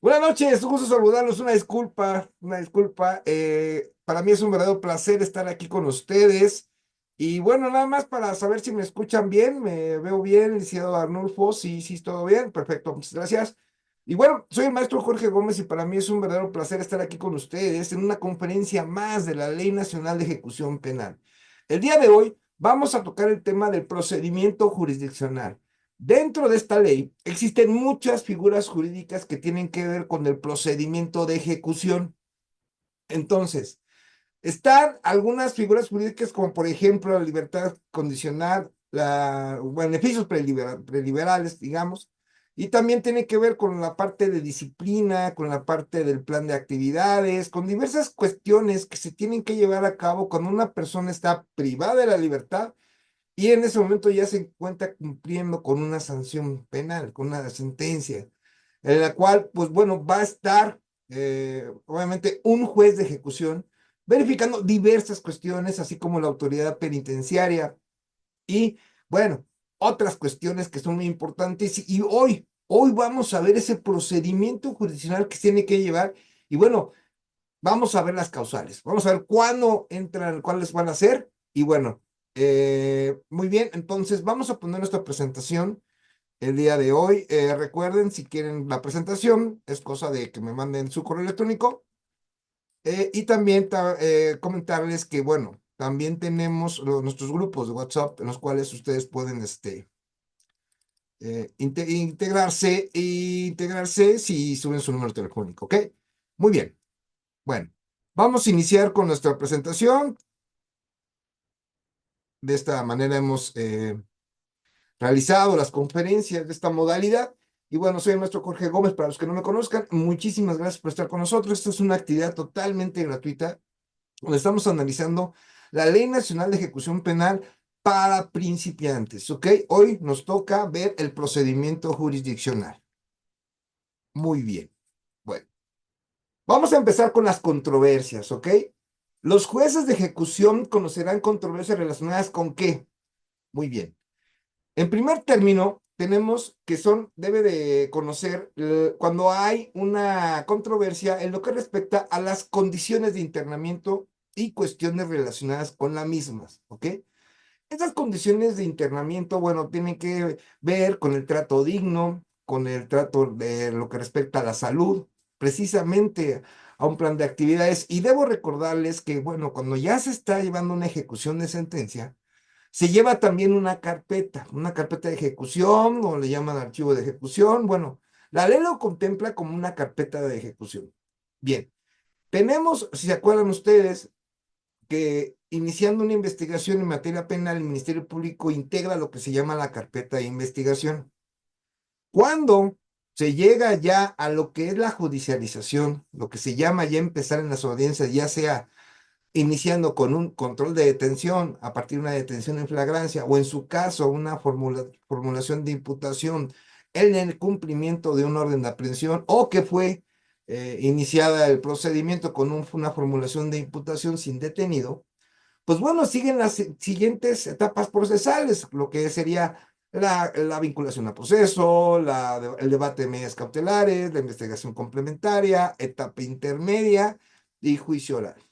Buenas noches, un gusto saludarlos, una disculpa. Para mí es un verdadero placer estar aquí con ustedes. Y bueno, nada más para saber si me escuchan bien, me veo bien, licenciado Arnulfo, sí, sí, todo bien, perfecto, muchas gracias. Y bueno, soy el maestro Jorge Gómez y para mí es un verdadero placer estar aquí con ustedes en una conferencia más de la Ley Nacional de Ejecución Penal. El día de hoy vamos a tocar el tema del procedimiento jurisdiccional. Dentro de esta ley existen muchas figuras jurídicas que tienen que ver con el procedimiento de ejecución. Entonces, están algunas figuras jurídicas como por ejemplo la libertad condicional, beneficios preliberales, digamos, y también tiene que ver con la parte de disciplina, con la parte del plan de actividades, con diversas cuestiones que se tienen que llevar a cabo cuando una persona está privada de la libertad y en ese momento ya se encuentra cumpliendo con una sanción penal, con una sentencia, en la cual, pues bueno, va a estar, obviamente, un juez de ejecución verificando diversas cuestiones, así como la autoridad penitenciaria y, bueno, otras cuestiones que son muy importantes. Y hoy vamos a ver ese procedimiento jurisdiccional que se tiene que llevar. Y bueno, vamos a ver las causales, vamos a ver cuándo entran, cuáles van a ser. Y bueno, muy bien, entonces vamos a poner nuestra presentación el día de hoy. Recuerden, si quieren la presentación, es cosa de que me manden su correo electrónico. Y también comentarles que, bueno, también tenemos nuestros grupos de WhatsApp en los cuales ustedes pueden integrarse si suben su número telefónico, ¿ok? Muy bien. Bueno, vamos a iniciar con nuestra presentación. De esta manera hemos realizado las conferencias de esta modalidad. Y bueno, soy el maestro Jorge Gómez. Para los que no me conozcan, muchísimas gracias por estar con nosotros. Esta es una actividad totalmente gratuita donde estamos analizando la Ley Nacional de Ejecución Penal para principiantes, ¿ok? Hoy nos toca ver el procedimiento jurisdiccional. Muy bien. Bueno, vamos a empezar con las controversias, ¿ok? Los jueces de ejecución conocerán controversias relacionadas con qué. Muy bien. En primer término, tenemos que debe de conocer cuando hay una controversia en lo que respecta a las condiciones de internamiento y cuestiones relacionadas con las mismas, ¿ok? Estas condiciones de internamiento, bueno, tienen que ver con el trato digno, con el trato de lo que respecta a la salud, precisamente a un plan de actividades. Y debo recordarles que, bueno, cuando ya se está llevando una ejecución de sentencia, se lleva también una carpeta de ejecución, o le llaman archivo de ejecución. Bueno, la ley lo contempla como una carpeta de ejecución. Bien, tenemos, si se acuerdan ustedes, que iniciando una investigación en materia penal, el Ministerio Público integra lo que se llama la carpeta de investigación. Cuando se llega ya a lo que es la judicialización, lo que se llama ya empezar en las audiencias, ya sea iniciando con un control de detención a partir de una detención en flagrancia o en su caso una formulación de imputación en el cumplimiento de un orden de aprehensión o que fue iniciada el procedimiento con una formulación de imputación sin detenido, pues bueno, siguen las siguientes etapas procesales, lo que sería la vinculación a proceso, el debate de medidas cautelares, la investigación complementaria, etapa intermedia y juicio oral.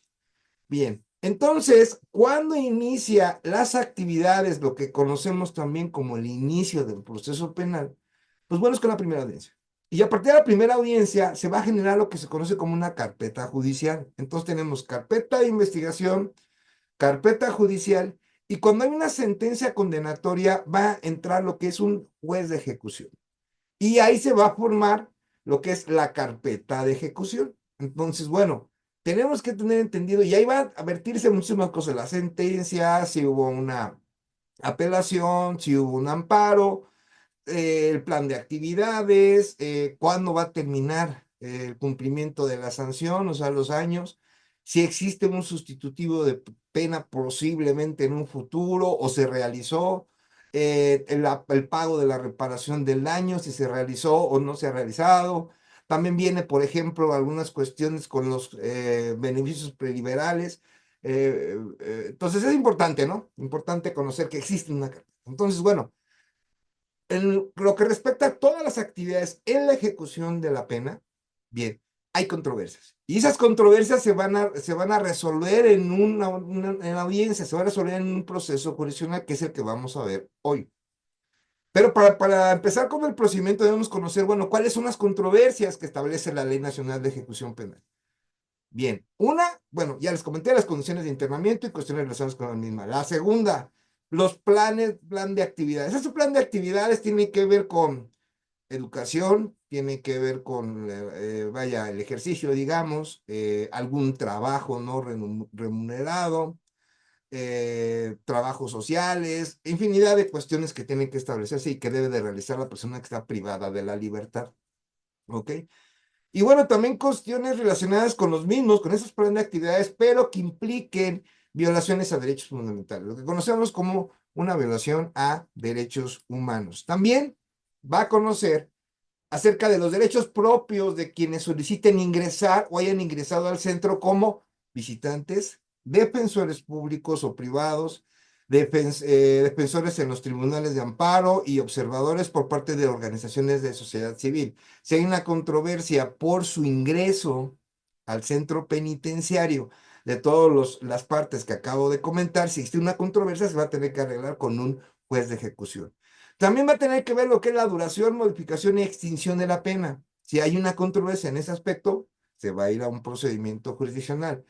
Bien, entonces, ¿cuándo inicia las actividades, lo que conocemos también como el inicio del proceso penal? Pues bueno, es con la primera audiencia. Y a partir de la primera audiencia se va a generar lo que se conoce como una carpeta judicial. Entonces tenemos carpeta de investigación, carpeta judicial, y cuando hay una sentencia condenatoria va a entrar lo que es un juez de ejecución. Y ahí se va a formar lo que es la carpeta de ejecución. Entonces, bueno, tenemos que tener entendido, y ahí va a vertirse muchísimas cosas, la sentencia, si hubo una apelación, si hubo un amparo, el plan de actividades, cuándo va a terminar el cumplimiento de la sanción, o sea, los años, si existe un sustitutivo de pena posiblemente en un futuro o se realizó, el pago de la reparación del daño, si se realizó o no se ha realizado. También viene, por ejemplo, algunas cuestiones con los beneficios preliberales. Entonces es importante, ¿no? Importante conocer que existe una carta. Entonces, bueno, en lo que respecta a todas las actividades en la ejecución de la pena, Bien, hay controversias. Y esas controversias se van a resolver en audiencia, se van a resolver en un proceso jurisdiccional que es el que vamos a ver hoy. Pero para empezar con el procedimiento debemos conocer, bueno, cuáles son las controversias que establece la Ley Nacional de Ejecución Penal. Bien, bueno, ya les comenté las condiciones de internamiento y cuestiones relacionadas con la misma. La segunda, los plan de actividades. Ese plan de actividades tiene que ver con educación, tiene que ver con, vaya, el ejercicio, digamos, algún trabajo no remunerado, trabajos sociales, infinidad de cuestiones que tienen que establecerse y que debe de realizar la persona que está privada de la libertad. ¿Ok? Y bueno, también cuestiones relacionadas con los mismos, con esos planes de actividades, pero que impliquen violaciones a derechos fundamentales, lo que conocemos como una violación a derechos humanos. También va a conocer acerca de los derechos propios de quienes soliciten ingresar o hayan ingresado al centro como visitantes, defensores públicos o privados, defensores en los tribunales de amparo y observadores por parte de organizaciones de sociedad civil. Si hay una controversia por su ingreso al centro penitenciario de todas las partes que acabo de comentar, si existe una controversia, se va a tener que arreglar con un juez de ejecución. También va a tener que ver lo que es la duración, modificación y extinción de la pena. Si hay una controversia en ese aspecto, se va a ir a un procedimiento jurisdiccional.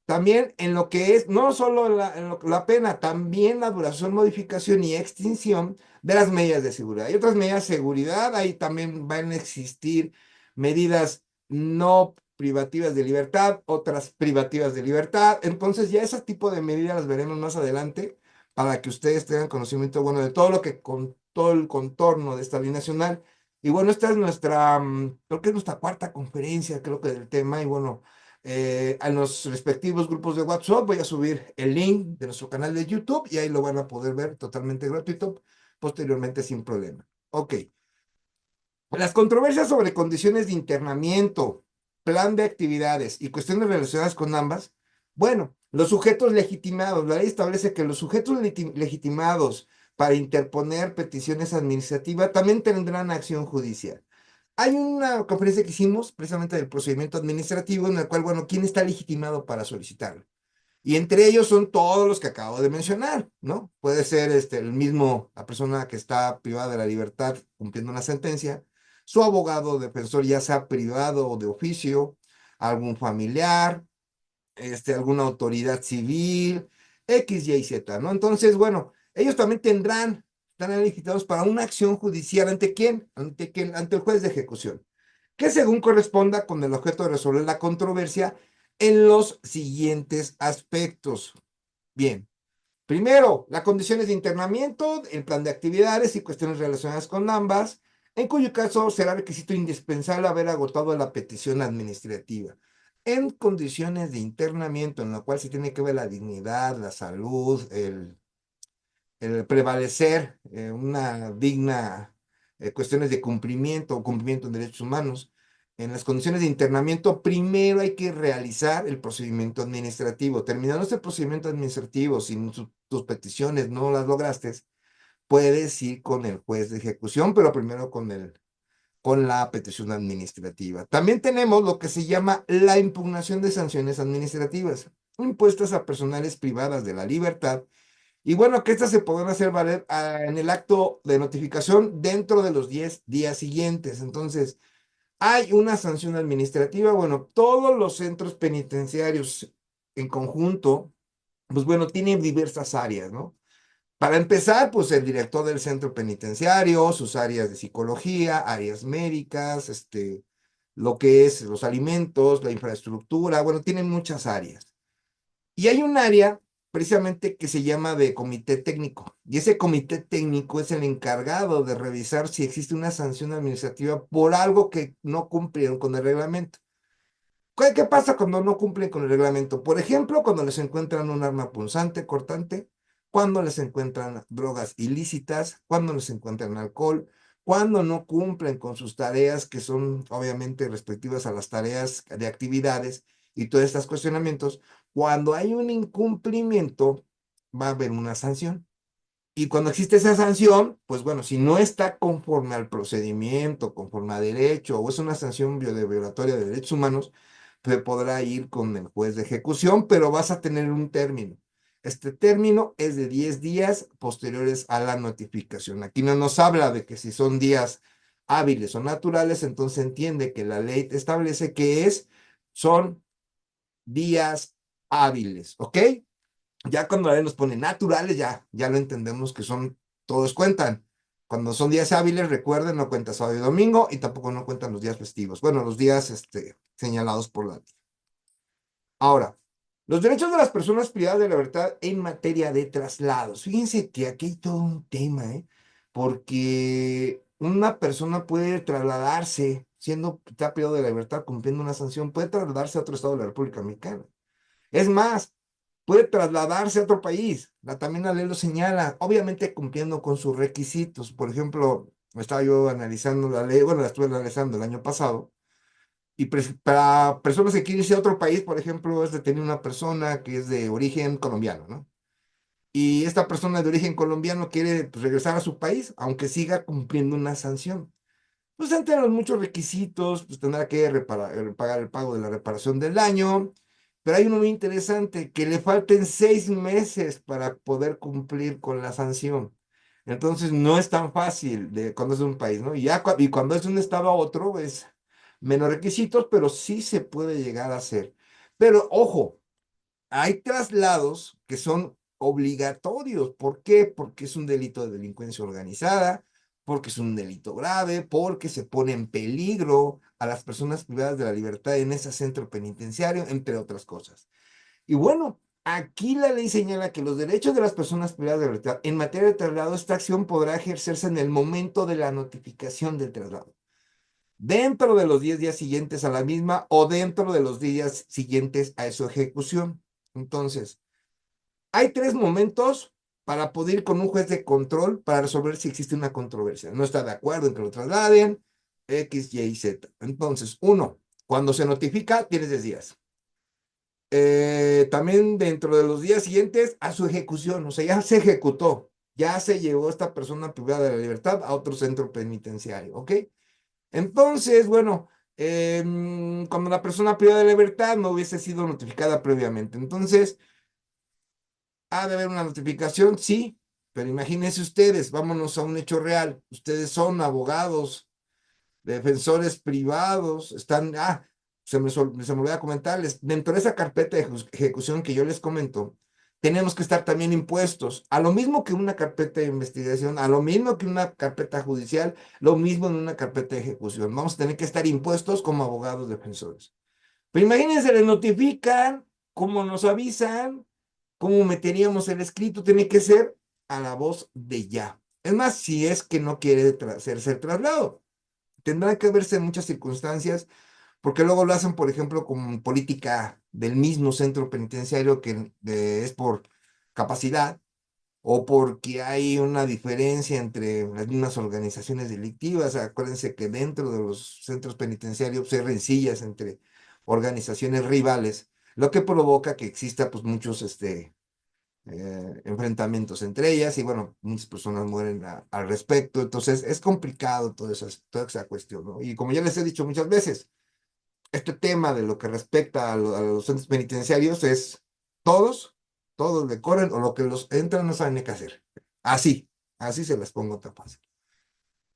También en lo que es, no solo la pena, también la duración, modificación y extinción de las medidas de seguridad. Hay otras medidas de seguridad, ahí también van a existir medidas no privativas de libertad, otras privativas de libertad. Entonces ya ese tipo de medidas las veremos más adelante para que ustedes tengan conocimiento, bueno, de todo lo que, con todo el contorno de esta ley nacional. Y bueno, esta es nuestra, creo que es nuestra cuarta conferencia, creo que del tema, y bueno, a los respectivos grupos de WhatsApp voy a subir el link de nuestro canal de YouTube y ahí lo van a poder ver totalmente gratuito, posteriormente sin problema. Ok. Las controversias sobre condiciones de internamiento, plan de actividades y cuestiones relacionadas con ambas, bueno, los sujetos legitimados, la ley establece que los sujetos legitimados para interponer peticiones administrativas también tendrán acción judicial. Hay una conferencia que hicimos precisamente del procedimiento administrativo en el cual, bueno, ¿quién está legitimado para solicitarlo? Y entre ellos son todos los que acabo de mencionar, ¿no? Puede ser el mismo, la persona que está privada de la libertad cumpliendo una sentencia, su abogado defensor, ya sea privado o de oficio, algún familiar, alguna autoridad civil, X, Y, Z, ¿no? Entonces, bueno, ellos también estarán legitimados para una acción judicial. ¿Ante quién? Ante el juez de ejecución, que según corresponda con el objeto de resolver la controversia en los siguientes aspectos. Bien, primero, las condiciones de internamiento, el plan de actividades y cuestiones relacionadas con ambas, en cuyo caso será requisito indispensable haber agotado la petición administrativa. En condiciones de internamiento, en la cual se tiene que ver la dignidad, la salud, el prevalecer una digna, cuestiones de cumplimiento o cumplimiento de derechos humanos. En las condiciones de internamiento, primero hay que realizar el procedimiento administrativo. Terminando este procedimiento administrativo, si tus peticiones no las lograste, puedes ir con el juez de ejecución, pero primero con la petición administrativa. También tenemos lo que se llama la impugnación de sanciones administrativas, impuestas a personales privadas de la libertad, y bueno, que estas se podrán hacer valer en el acto de notificación dentro de los 10 días siguientes. Entonces, hay una sanción administrativa. Bueno, todos los centros penitenciarios en conjunto, pues bueno, tienen diversas áreas, ¿no? Para empezar, pues el director del centro penitenciario, sus áreas de psicología, áreas médicas, lo que es los alimentos, la infraestructura, bueno, tienen muchas áreas. Y hay un área precisamente que se llama de comité técnico. Y ese comité técnico es el encargado de revisar si existe una sanción administrativa por algo que no cumplieron con el reglamento. ¿Qué pasa cuando no cumplen con el reglamento? Por ejemplo, cuando les encuentran un arma punzante, cortante, cuando les encuentran drogas ilícitas, cuando les encuentran alcohol, cuando no cumplen con sus tareas, que son obviamente respectivas a las tareas de actividades y todos estos cuestionamientos. Cuando hay un incumplimiento, va a haber una sanción. Y cuando existe esa sanción, pues bueno, si no está conforme al procedimiento, conforme a derecho, o es una sanción violatoria de derechos humanos, pues podrá ir con el juez de ejecución, pero vas a tener un término. Este término es de 10 días posteriores a la notificación. Aquí no nos habla de que si son días hábiles o naturales, entonces entiende que la ley establece que son días hábiles, ¿ok? Ya cuando la ley nos pone naturales, ya lo entendemos que todos cuentan. Cuando son días hábiles, recuerden, no cuenta sábado y domingo y tampoco no cuentan los días festivos. Bueno, los días señalados por la ley. Ahora, los derechos de las personas privadas de la libertad en materia de traslados. Fíjense que aquí hay todo un tema, ¿eh? Porque una persona puede trasladarse, siendo está privado de la libertad, cumpliendo una sanción, puede trasladarse a otro estado de la República Mexicana. Es más, puede trasladarse a otro país. También la ley lo señala, obviamente cumpliendo con sus requisitos. Por ejemplo, estaba yo analizando la ley, bueno, la estuve analizando el año pasado, y para personas que quieren irse a otro país, por ejemplo, es detener una persona que es de origen colombiano, ¿no? Y esta persona de origen colombiano quiere pues, regresar a su país, aunque siga cumpliendo una sanción. Pues entre los muchos requisitos, pues tendrá que pagar el pago de la reparación del daño, pero hay uno muy interesante, que le falten 6 meses para poder cumplir con la sanción. Entonces no es tan fácil de cuando es de un país, ¿no? Y cuando es de un estado a otro, es menos requisitos, pero sí se puede llegar a hacer. Pero ojo, hay traslados que son obligatorios. ¿Por qué? Porque es un delito de delincuencia organizada, porque es un delito grave, porque se pone en peligro a las personas privadas de la libertad en ese centro penitenciario, entre otras cosas. Y bueno, aquí la ley señala que los derechos de las personas privadas de la libertad en materia de traslado, esta acción podrá ejercerse en el momento de la notificación del traslado, dentro de los 10 días siguientes a la misma o dentro de los días siguientes a su ejecución. Entonces, hay 3 momentos para poder ir con un juez de control para resolver si existe una controversia. No está de acuerdo en que lo trasladen, X, Y, Z. Entonces, uno, cuando se notifica, tienes 10 días. También dentro de los días siguientes a su ejecución, o sea, ya se ejecutó, ya se llevó esta persona privada de la libertad a otro centro penitenciario, ¿ok? Entonces, bueno, cuando la persona privada de la libertad no hubiese sido notificada previamente, entonces ha de haber una notificación, sí, pero imagínense ustedes, vámonos a un hecho real. Ustedes son abogados, defensores privados, se me olvidó comentarles, dentro de esa carpeta de ejecución que yo les comento, tenemos que estar también impuestos, a lo mismo que una carpeta de investigación, a lo mismo que una carpeta judicial, lo mismo en una carpeta de ejecución. Vamos a tener que estar impuestos como abogados defensores. Pero imagínense, les notifican, como nos avisan, cómo meteríamos el escrito, tiene que ser a la voz de ya. Es más, si es que no quiere hacerse el traslado, tendrá que verse en muchas circunstancias, porque luego lo hacen, por ejemplo, con política del mismo centro penitenciario que es por capacidad o porque hay una diferencia entre las mismas organizaciones delictivas. Acuérdense que dentro de los centros penitenciarios hay rencillas entre organizaciones rivales, lo que provoca que exista pues muchos enfrentamientos entre ellas y bueno, muchas personas mueren al respecto. Entonces es complicado toda esa cuestión, ¿no? Y como ya les he dicho muchas veces, este tema de lo que respecta a los centros penitenciarios es todos, todos le corren o lo que los entran no saben ni qué hacer. Así, así se las pongo tan fácil.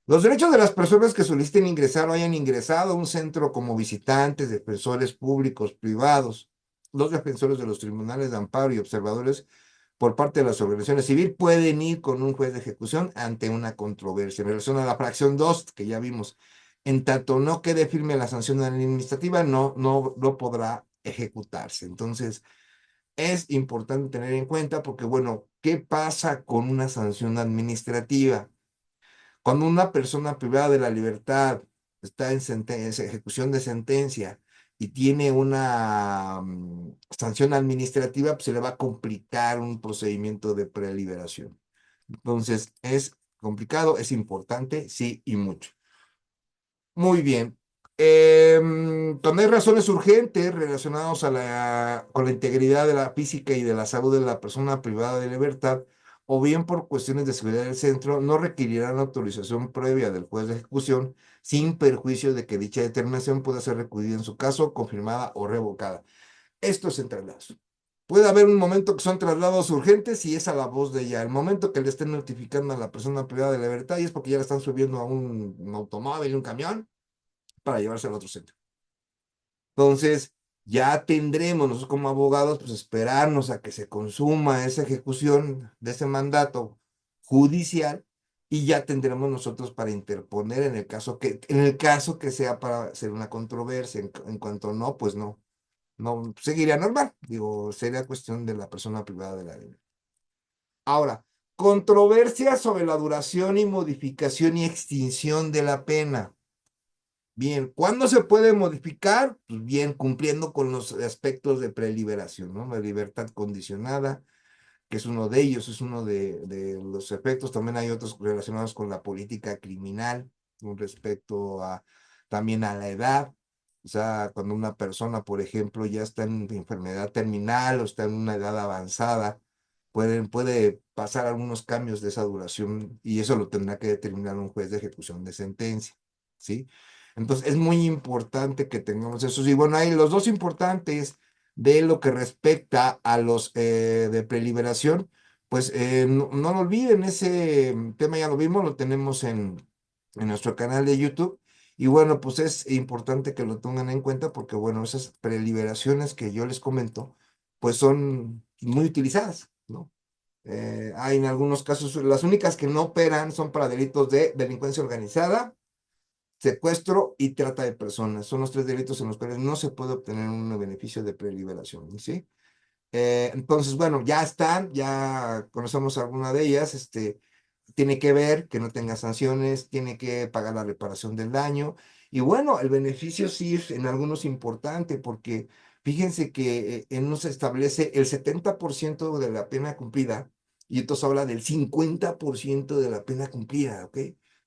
Los derechos de las personas que soliciten ingresar o hayan ingresado a un centro como visitantes, defensores públicos, privados, los defensores de los tribunales de amparo y observadores por parte de las organizaciones civiles pueden ir con un juez de ejecución ante una controversia. En relación a la fracción 2 que ya vimos, en tanto no quede firme la sanción administrativa, no podrá ejecutarse. Entonces, es importante tener en cuenta porque, bueno, ¿qué pasa con una sanción administrativa? Cuando una persona privada de la libertad está en ejecución de sentencia y tiene una sanción administrativa, pues se le va a complicar un procedimiento de preliberación. Entonces, es complicado, es importante, sí, y mucho. Muy bien. Cuando hay razones urgentes relacionadas con la integridad de la física y de la salud de la persona privada de libertad, o bien por cuestiones de seguridad del centro, no requerirán autorización previa del juez de ejecución, sin perjuicio de que dicha determinación pueda ser recurrida en su caso, confirmada o revocada. Esto es en traslados. Puede haber un momento que son traslados urgentes y es a la voz de ella. El momento que le estén notificando a la persona privada de la libertad y es porque ya la están subiendo a un automóvil, un camión, para llevarse al otro centro. Entonces, ya tendremos nosotros como abogados, pues esperarnos a que se consuma esa ejecución de ese mandato judicial y ya tendremos nosotros para interponer en el caso que sea para hacer una controversia, en cuanto no, pues no, no seguiría normal, digo, sería cuestión de la persona privada de la ley. Ahora, controversia sobre la duración y modificación y extinción de la pena. Bien, ¿cuándo se puede modificar? Pues bien, cumpliendo con los aspectos de preliberación, ¿no? La libertad condicionada, que es uno de ellos, es uno de los efectos. También hay otros relacionados con la política criminal, con respecto a también a la edad. O sea, cuando una persona, por ejemplo, ya está en enfermedad terminal o está en una edad avanzada, puede pasar algunos cambios de esa duración y eso lo tendrá que determinar un juez de ejecución de sentencia, ¿sí? Entonces, es muy importante que tengamos eso. Y bueno, hay los dos importantes de lo que respecta a los de preliberación, pues no, no lo olviden, ese tema ya lo vimos, lo tenemos en nuestro canal de YouTube. Y bueno, pues es importante que lo tengan en cuenta porque, bueno, esas preliberaciones que yo les comento, pues son muy utilizadas, ¿no? Hay en algunos casos, las únicas que no operan son para delitos de delincuencia organizada, secuestro y trata de personas. Son los tres delitos en los cuales no se puede obtener un beneficio de preliberación, ¿sí? Entonces, bueno, ya están, ya conocemos alguna de ellas, tiene que ver que no tenga sanciones, tiene que pagar la reparación del daño. Y bueno, el beneficio sí es en algunos importante porque fíjense que en uno se establece el 70% de la pena cumplida y entonces habla del 50% de la pena cumplida, ¿ok?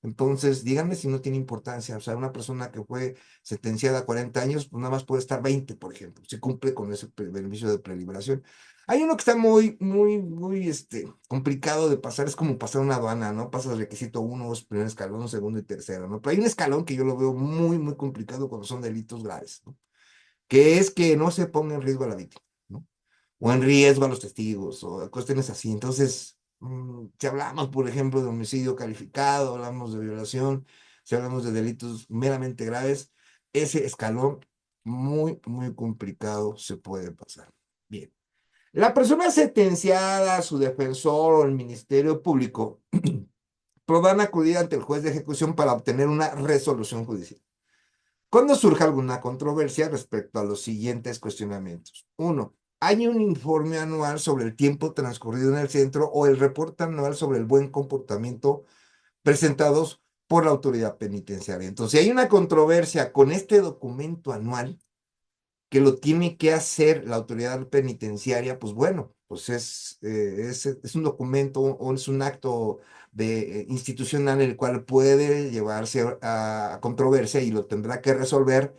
Entonces, díganme si no tiene importancia. O sea, una persona que fue sentenciada a 40 años, pues nada más puede estar 20, por ejemplo. Se cumple con ese beneficio de preliberación. Hay uno que está muy complicado de pasar, es como pasar una aduana, ¿no? Pasas el requisito uno, primer escalón, segundo y tercero, ¿no? Pero hay un escalón que yo lo veo muy complicado cuando son delitos graves, ¿no? Que es que no se ponga en riesgo a la víctima, ¿no? O en riesgo a los testigos, o cuestiones así. Entonces, si hablamos, por ejemplo, de homicidio calificado, hablamos de violación, si hablamos de delitos meramente graves, ese escalón muy complicado se puede pasar. Bien. La persona sentenciada, su defensor o el Ministerio Público podrán acudir ante el juez de ejecución para obtener una resolución judicial. Cuando surja alguna controversia respecto a los siguientes cuestionamientos. Uno, hay un informe anual sobre el tiempo transcurrido en el centro o el reporte anual sobre el buen comportamiento presentados por la autoridad penitenciaria. Entonces, si hay una controversia con este documento anual, que lo tiene que hacer la autoridad penitenciaria, pues bueno, pues es un documento o es un acto institucional en el cual puede llevarse a controversia y lo tendrá que resolver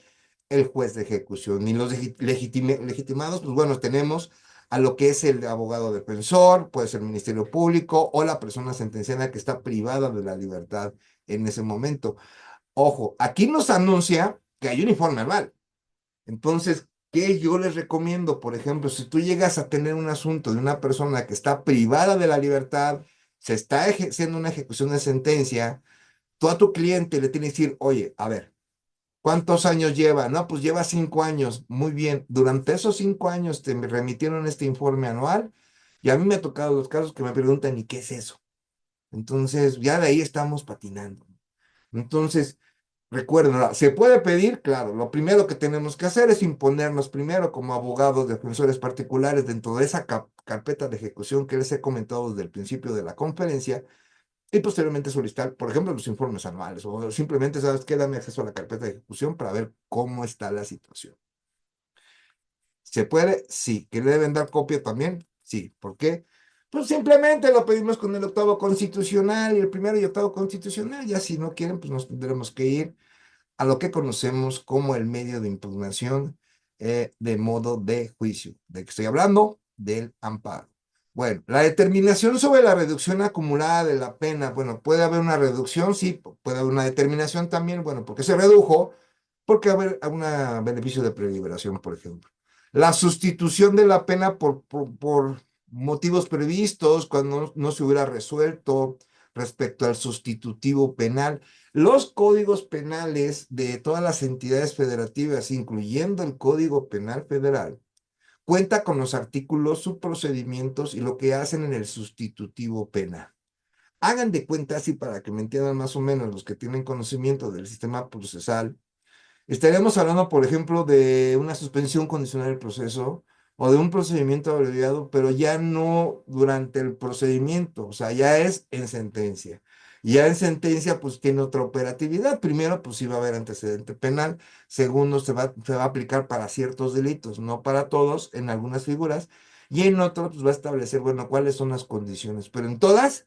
el juez de ejecución. Y los legitimados, pues bueno, tenemos a lo que es el abogado defensor, puede ser el Ministerio Público o la persona sentenciada que está privada de la libertad en ese momento. Ojo, aquí nos anuncia que hay un informe anual. Entonces, ¿qué yo les recomiendo? Por ejemplo, si tú llegas a tener un asunto de una persona que está privada de la libertad, se está haciendo una ejecución de sentencia, tú a tu cliente le tienes que decir, oye, a ver, ¿cuántos años lleva? No, pues lleva 5 años. Muy bien. Durante esos 5 años te remitieron este informe anual y a mí me ha tocado los casos que me preguntan, ¿y qué es eso? Entonces, ya de ahí estamos patinando. Entonces, recuerden, ahora, ¿se puede pedir? Claro, lo primero que tenemos que hacer es imponernos primero como abogados defensores particulares dentro de esa carpeta de ejecución que les he comentado desde el principio de la conferencia y posteriormente solicitar, por ejemplo, los informes anuales o simplemente, ¿sabes qué? Dame acceso a la carpeta de ejecución para ver cómo está la situación. ¿Se puede? Sí. ¿Que le deben dar copia también? Sí. ¿Por qué? Pues simplemente lo pedimos con el octavo constitucional y el primero y octavo constitucional. Ya si no quieren, pues nos tendremos que ir a lo que conocemos como el medio de impugnación de modo de juicio. ¿De qué estoy hablando? Del amparo. Bueno, la determinación sobre la reducción acumulada de la pena, bueno, puede haber una reducción, sí, puede haber una determinación también, bueno, porque se redujo, porque haber un beneficio de preliberación, por ejemplo. La sustitución de la pena por motivos previstos cuando no se hubiera resuelto respecto al sustitutivo penal. Los códigos penales de todas las entidades federativas, incluyendo el Código Penal Federal, cuenta con los artículos, sus procedimientos y lo que hacen en el sustitutivo penal. Hagan de cuenta, así para que me entiendan más o menos los que tienen conocimiento del sistema procesal. Estaríamos hablando, por ejemplo, de una suspensión condicional del proceso o de un procedimiento abreviado, pero ya no durante el procedimiento, o sea, ya es en sentencia. Y ya en sentencia, pues tiene otra operatividad. Primero, pues sí va a haber antecedente penal. Segundo, se va a aplicar para ciertos delitos, no para todos, en algunas figuras. Y en otros, pues va a establecer, bueno, cuáles son las condiciones. Pero en todas,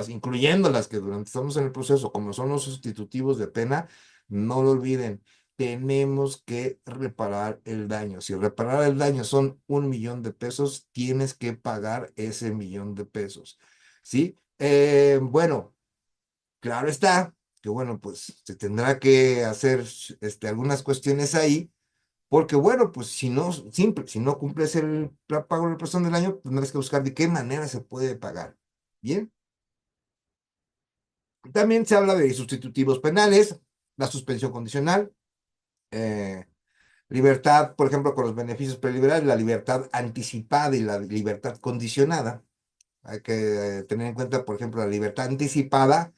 incluyendo las que durante estamos en el proceso, como son los sustitutivos de pena, no lo olviden, tenemos que reparar el daño. Si reparar el daño son 1 millón de pesos, tienes que pagar ese 1 millón de pesos. ¿Sí? Bueno, claro está que, bueno, pues se tendrá que hacer algunas cuestiones ahí, porque, bueno, pues si no, simple, si no cumples el pago de represión del daño, tendrás que buscar de qué manera se puede pagar. Bien. También se habla de sustitutivos penales, la suspensión condicional, eh, libertad, por ejemplo, con los beneficios preliberales, la libertad anticipada y la libertad condicionada. Hay que tener en cuenta, por ejemplo, la libertad anticipada,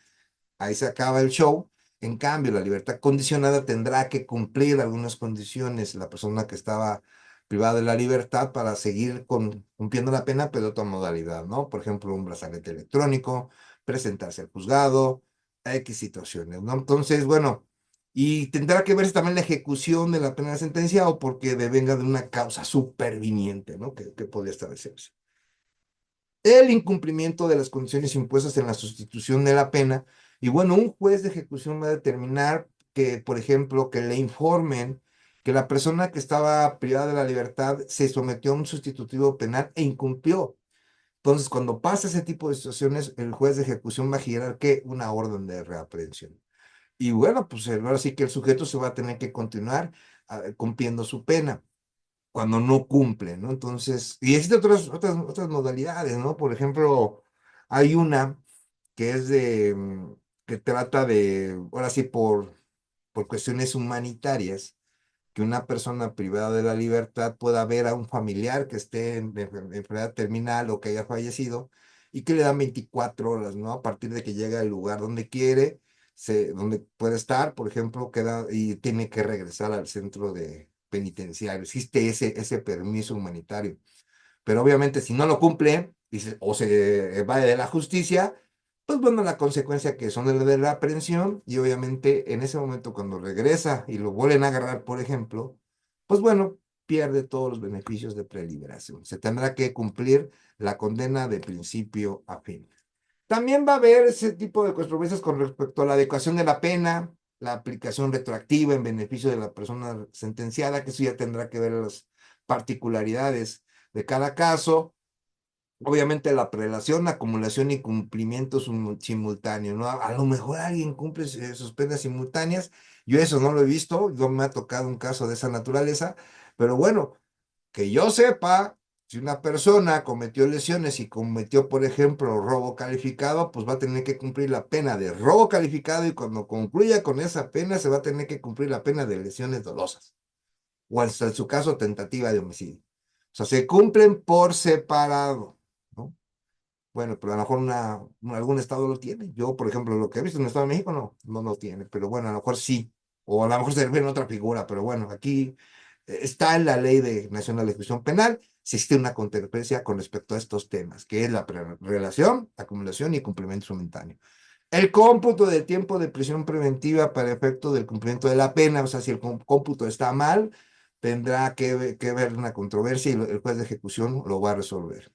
ahí se acaba el show. En cambio, la libertad condicionada tendrá que cumplir algunas condiciones la persona que estaba privada de la libertad para seguir cumpliendo la pena, pero de otra modalidad, ¿no? Por ejemplo, un brazalete electrónico, presentarse al juzgado, X situaciones, ¿no? Entonces, bueno, y tendrá que verse también la ejecución de la pena de sentencia o porque devenga de una causa superviniente, ¿no? Que podría establecerse. El incumplimiento de las condiciones impuestas en la sustitución de la pena. Y bueno, un juez de ejecución va a determinar que, por ejemplo, que le informen que la persona que estaba privada de la libertad se sometió a un sustitutivo penal e incumplió. Entonces, cuando pasa ese tipo de situaciones, el juez de ejecución va a girar que una orden de reaprehensión. Y bueno, pues ahora sí que el sujeto se va a tener que continuar cumpliendo su pena cuando no cumple, ¿no? Entonces, y existen otras modalidades, ¿no? Por ejemplo, hay una que es que trata de, ahora sí, por cuestiones humanitarias, que una persona privada de la libertad pueda ver a un familiar que esté en enfermedad terminal o que haya fallecido y que le dan 24 horas, ¿no? A partir de que llega al lugar donde quiere, donde puede estar, por ejemplo, queda y tiene que regresar al centro de penitenciario. Existe ese permiso humanitario. Pero obviamente si no lo cumple o se evade de la justicia, pues bueno, la consecuencia que son de la aprehensión y obviamente en ese momento cuando regresa y lo vuelven a agarrar, por ejemplo, pues bueno, pierde todos los beneficios de preliberación. Se tendrá que cumplir la condena de principio a fin. También va a haber ese tipo de controversias con respecto a la adecuación de la pena, la aplicación retroactiva en beneficio de la persona sentenciada, que eso ya tendrá que ver las particularidades de cada caso. Obviamente la prelación, acumulación y cumplimiento simultáneo, ¿no? A lo mejor alguien cumple sus penas simultáneas. Yo eso no lo he visto, no me ha tocado un caso de esa naturaleza, pero bueno, que yo sepa, si una persona cometió lesiones y cometió, por ejemplo, robo calificado, pues va a tener que cumplir la pena de robo calificado y cuando concluya con esa pena se va a tener que cumplir la pena de lesiones dolosas o hasta en su caso tentativa de homicidio. O sea, se cumplen por separado, ¿no? Bueno, pero a lo mejor algún estado lo tiene. Yo, por ejemplo, lo que he visto en el Estado de México no lo tiene, pero bueno, a lo mejor sí. O a lo mejor se ve en otra figura, pero bueno, aquí está en la Ley Nacional de Ejecución Penal, existe una controversia con respecto a estos temas, que es la relación, acumulación y cumplimiento simultáneo. El cómputo del tiempo de prisión preventiva para efecto del cumplimiento de la pena, o sea, si el cómputo está mal, tendrá que ver una controversia y el juez de ejecución lo va a resolver.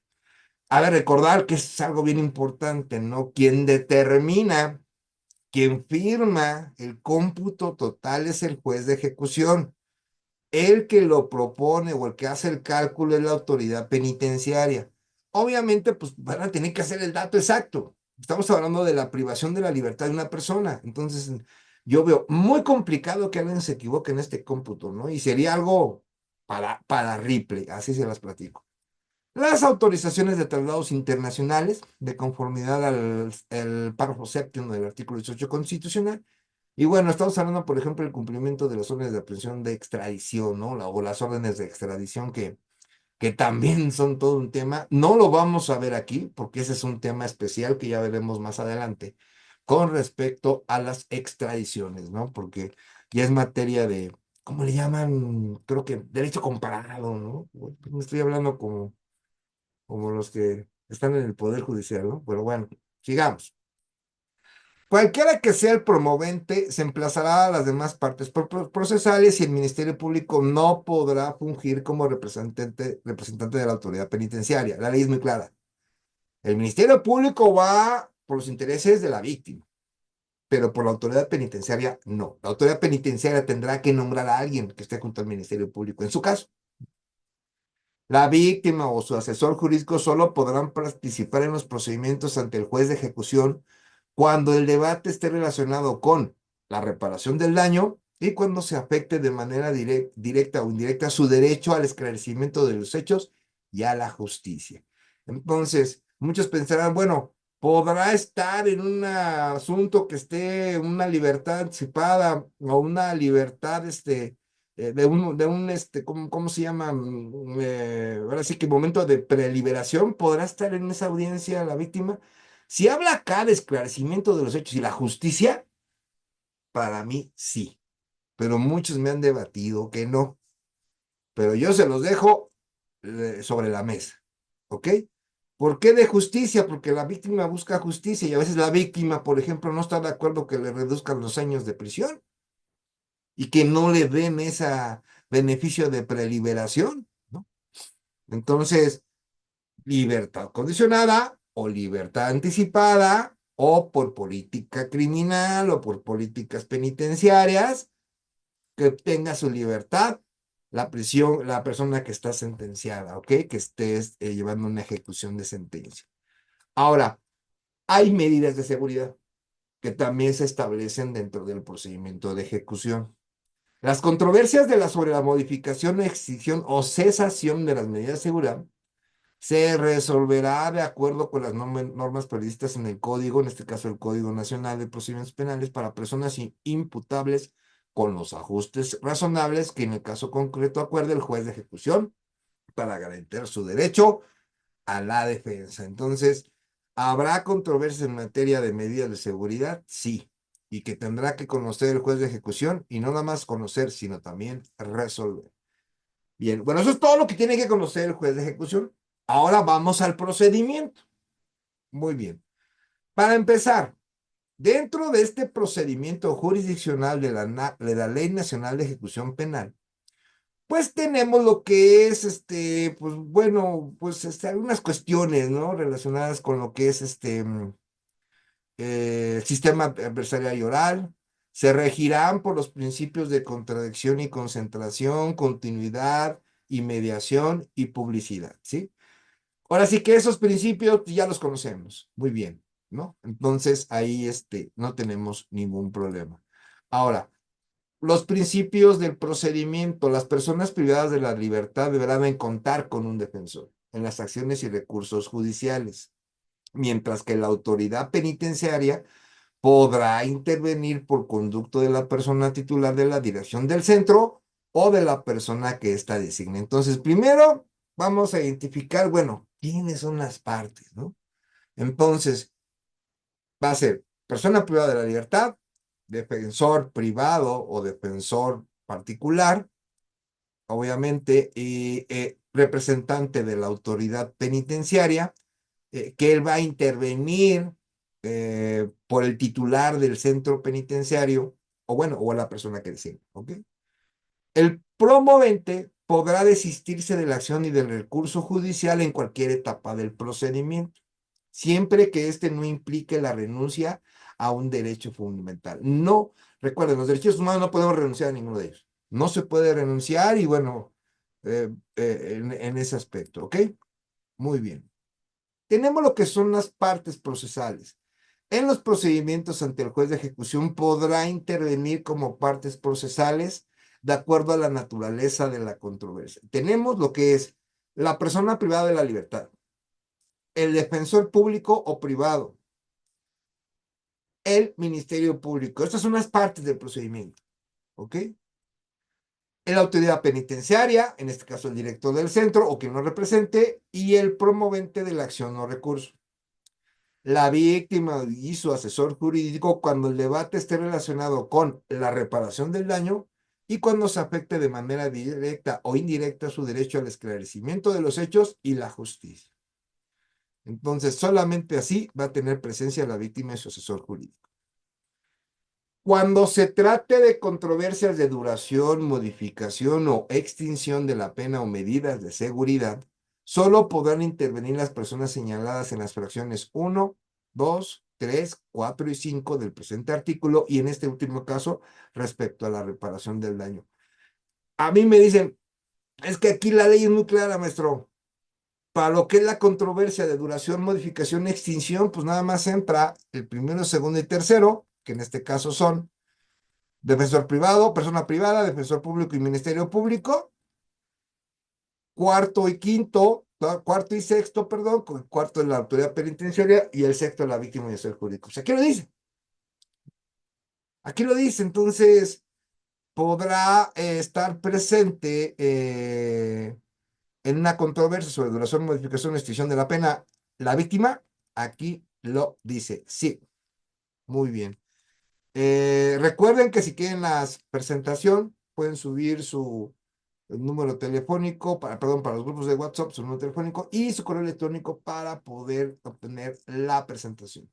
Ha de recordar que es algo bien importante, ¿no? Quien determina, quien firma el cómputo total es el juez de ejecución. El que lo propone o el que hace el cálculo es la autoridad penitenciaria. obviamente, pues van a tener que hacer el dato exacto. Estamos hablando de la privación de la libertad de una persona. Entonces, yo veo muy complicado que alguien se equivoque en este cómputo, ¿no? Y sería algo para Ripley, así se las platico. Las autorizaciones de traslados internacionales, de conformidad al párrafo séptimo del artículo 18 constitucional. Y bueno, estamos hablando, por ejemplo, del cumplimiento de las órdenes de aprehensión de extradición, ¿no? O las órdenes de extradición que también son todo un tema. No lo vamos a ver aquí, porque ese es un tema especial que ya veremos más adelante, con respecto a las extradiciones, ¿no? Porque ya es materia de, ¿cómo le llaman? Creo que derecho comparado, ¿no? Me estoy hablando como los que están en el Poder Judicial, ¿no? Pero bueno, sigamos. Cualquiera que sea el promovente se emplazará a las demás partes procesales y el Ministerio Público no podrá fungir como representante de la autoridad penitenciaria. La ley es muy clara. El Ministerio Público va por los intereses de la víctima, pero por la autoridad penitenciaria no. La autoridad penitenciaria tendrá que nombrar a alguien que esté junto al Ministerio Público. En su caso, la víctima o su asesor jurídico solo podrán participar en los procedimientos ante el juez de ejecución cuando el debate esté relacionado con la reparación del daño y cuando se afecte de manera directa o indirecta su derecho al esclarecimiento de los hechos y a la justicia. Entonces, muchos pensarán, bueno, podrá estar en un asunto que esté una libertad anticipada o una libertad, ¿cómo se llama? Ahora sí que momento de preliberación, ¿podrá estar en esa audiencia la víctima? Si habla acá de esclarecimiento de los hechos y la justicia, para mí sí, pero muchos me han debatido que no, pero yo se los dejo sobre la mesa, ¿ok? ¿Por qué de justicia? Porque la víctima busca justicia y a veces la víctima, por ejemplo, no está de acuerdo que le reduzcan los años de prisión y que no le den ese beneficio de preliberación, ¿no? Entonces, libertad condicionada o libertad anticipada o por política criminal o por políticas penitenciarias, que tenga su libertad la prisión, la persona que está sentenciada, ¿ok? Que esté llevando una ejecución de sentencia. Ahora, hay medidas de seguridad que también se establecen dentro del procedimiento de ejecución. Las controversias sobre la modificación, extinción o cesación de las medidas de seguridad se resolverá de acuerdo con las normas previstas en el Código, en este caso el Código Nacional de Procedimientos Penales para personas imputables con los ajustes razonables que en el caso concreto acuerde el juez de ejecución para garantizar su derecho a la defensa. Entonces, ¿habrá controversias en materia de medidas de seguridad? Sí. Y que tendrá que conocer el juez de ejecución y no nada más conocer, sino también resolver. Bien, bueno, eso es todo lo que tiene que conocer el juez de ejecución. Ahora vamos al procedimiento. Muy bien. Para empezar, dentro de este procedimiento jurisdiccional de la Ley Nacional de Ejecución Penal, pues tenemos lo que es, pues bueno, pues algunas cuestiones, ¿no? Relacionadas con lo que es sistema adversarial y oral. Se regirán por los principios de contradicción y concentración, continuidad y mediación y publicidad, ¿sí? Ahora sí que esos principios ya los conocemos muy bien, ¿no? Entonces ahí no tenemos ningún problema. Ahora, los principios del procedimiento. Las personas privadas de la libertad deberán contar con un defensor en las acciones y recursos judiciales, mientras que la autoridad penitenciaria podrá intervenir por conducto de la persona titular de la dirección del centro o de la persona que ésta designe. Entonces, primero vamos a identificar, bueno, quiénes son las partes, ¿no? Entonces, va a ser persona privada de la libertad, defensor privado o defensor particular, obviamente, y representante de la autoridad penitenciaria, que él va a intervenir por el titular del centro penitenciario, o bueno, o a la persona que designe, ¿ok? El promovente podrá desistirse de la acción y del recurso judicial en cualquier etapa del procedimiento, siempre que éste no implique la renuncia a un derecho fundamental. No, recuerden, los derechos humanos no podemos renunciar a ninguno de ellos. No se puede renunciar y bueno, en ese aspecto, ¿ok? Muy bien. tenemos lo que son las partes procesales. En los procedimientos ante el juez de ejecución podrá intervenir como partes procesales de acuerdo a la naturaleza de la controversia. Tenemos lo que es la persona privada de la libertad, el defensor público o privado, el Ministerio Público. Estas son las partes del procedimiento, ¿ok? La autoridad penitenciaria, en este caso el director del centro o quien lo represente, y el promovente de la acción o recurso. La víctima y su asesor jurídico cuando el debate esté relacionado con la reparación del daño y cuando se afecte de manera directa o indirecta su derecho al esclarecimiento de los hechos y la justicia. Entonces, solamente así va a tener presencia la víctima y su asesor jurídico. Cuando se trate de controversias de duración, modificación o extinción de la pena o medidas de seguridad, solo podrán intervenir las personas señaladas en las fracciones 1, 2, 3, 4 y 5 del presente artículo y en este último caso respecto a la reparación del daño. A mí me dicen, es que aquí la ley es muy clara, maestro. Para lo que es la controversia de duración, modificación, extinción, pues nada más entra el primero, segundo y tercero, que en este caso son defensor privado, persona privada, defensor público y ministerio público. Cuarto y quinto, cuarto y sexto, perdón, el cuarto de la autoridad penitenciaria y el sexto de la víctima y el ser jurídico. O sea, aquí lo dice. Aquí lo dice, entonces podrá estar presente en una controversia sobre duración, modificación o extinción de la pena la víctima. Aquí lo dice. Sí, muy bien. Recuerden que si quieren la presentación, pueden subir su número telefónico, perdón, para los grupos de WhatsApp, su número telefónico y su correo electrónico para poder obtener la presentación.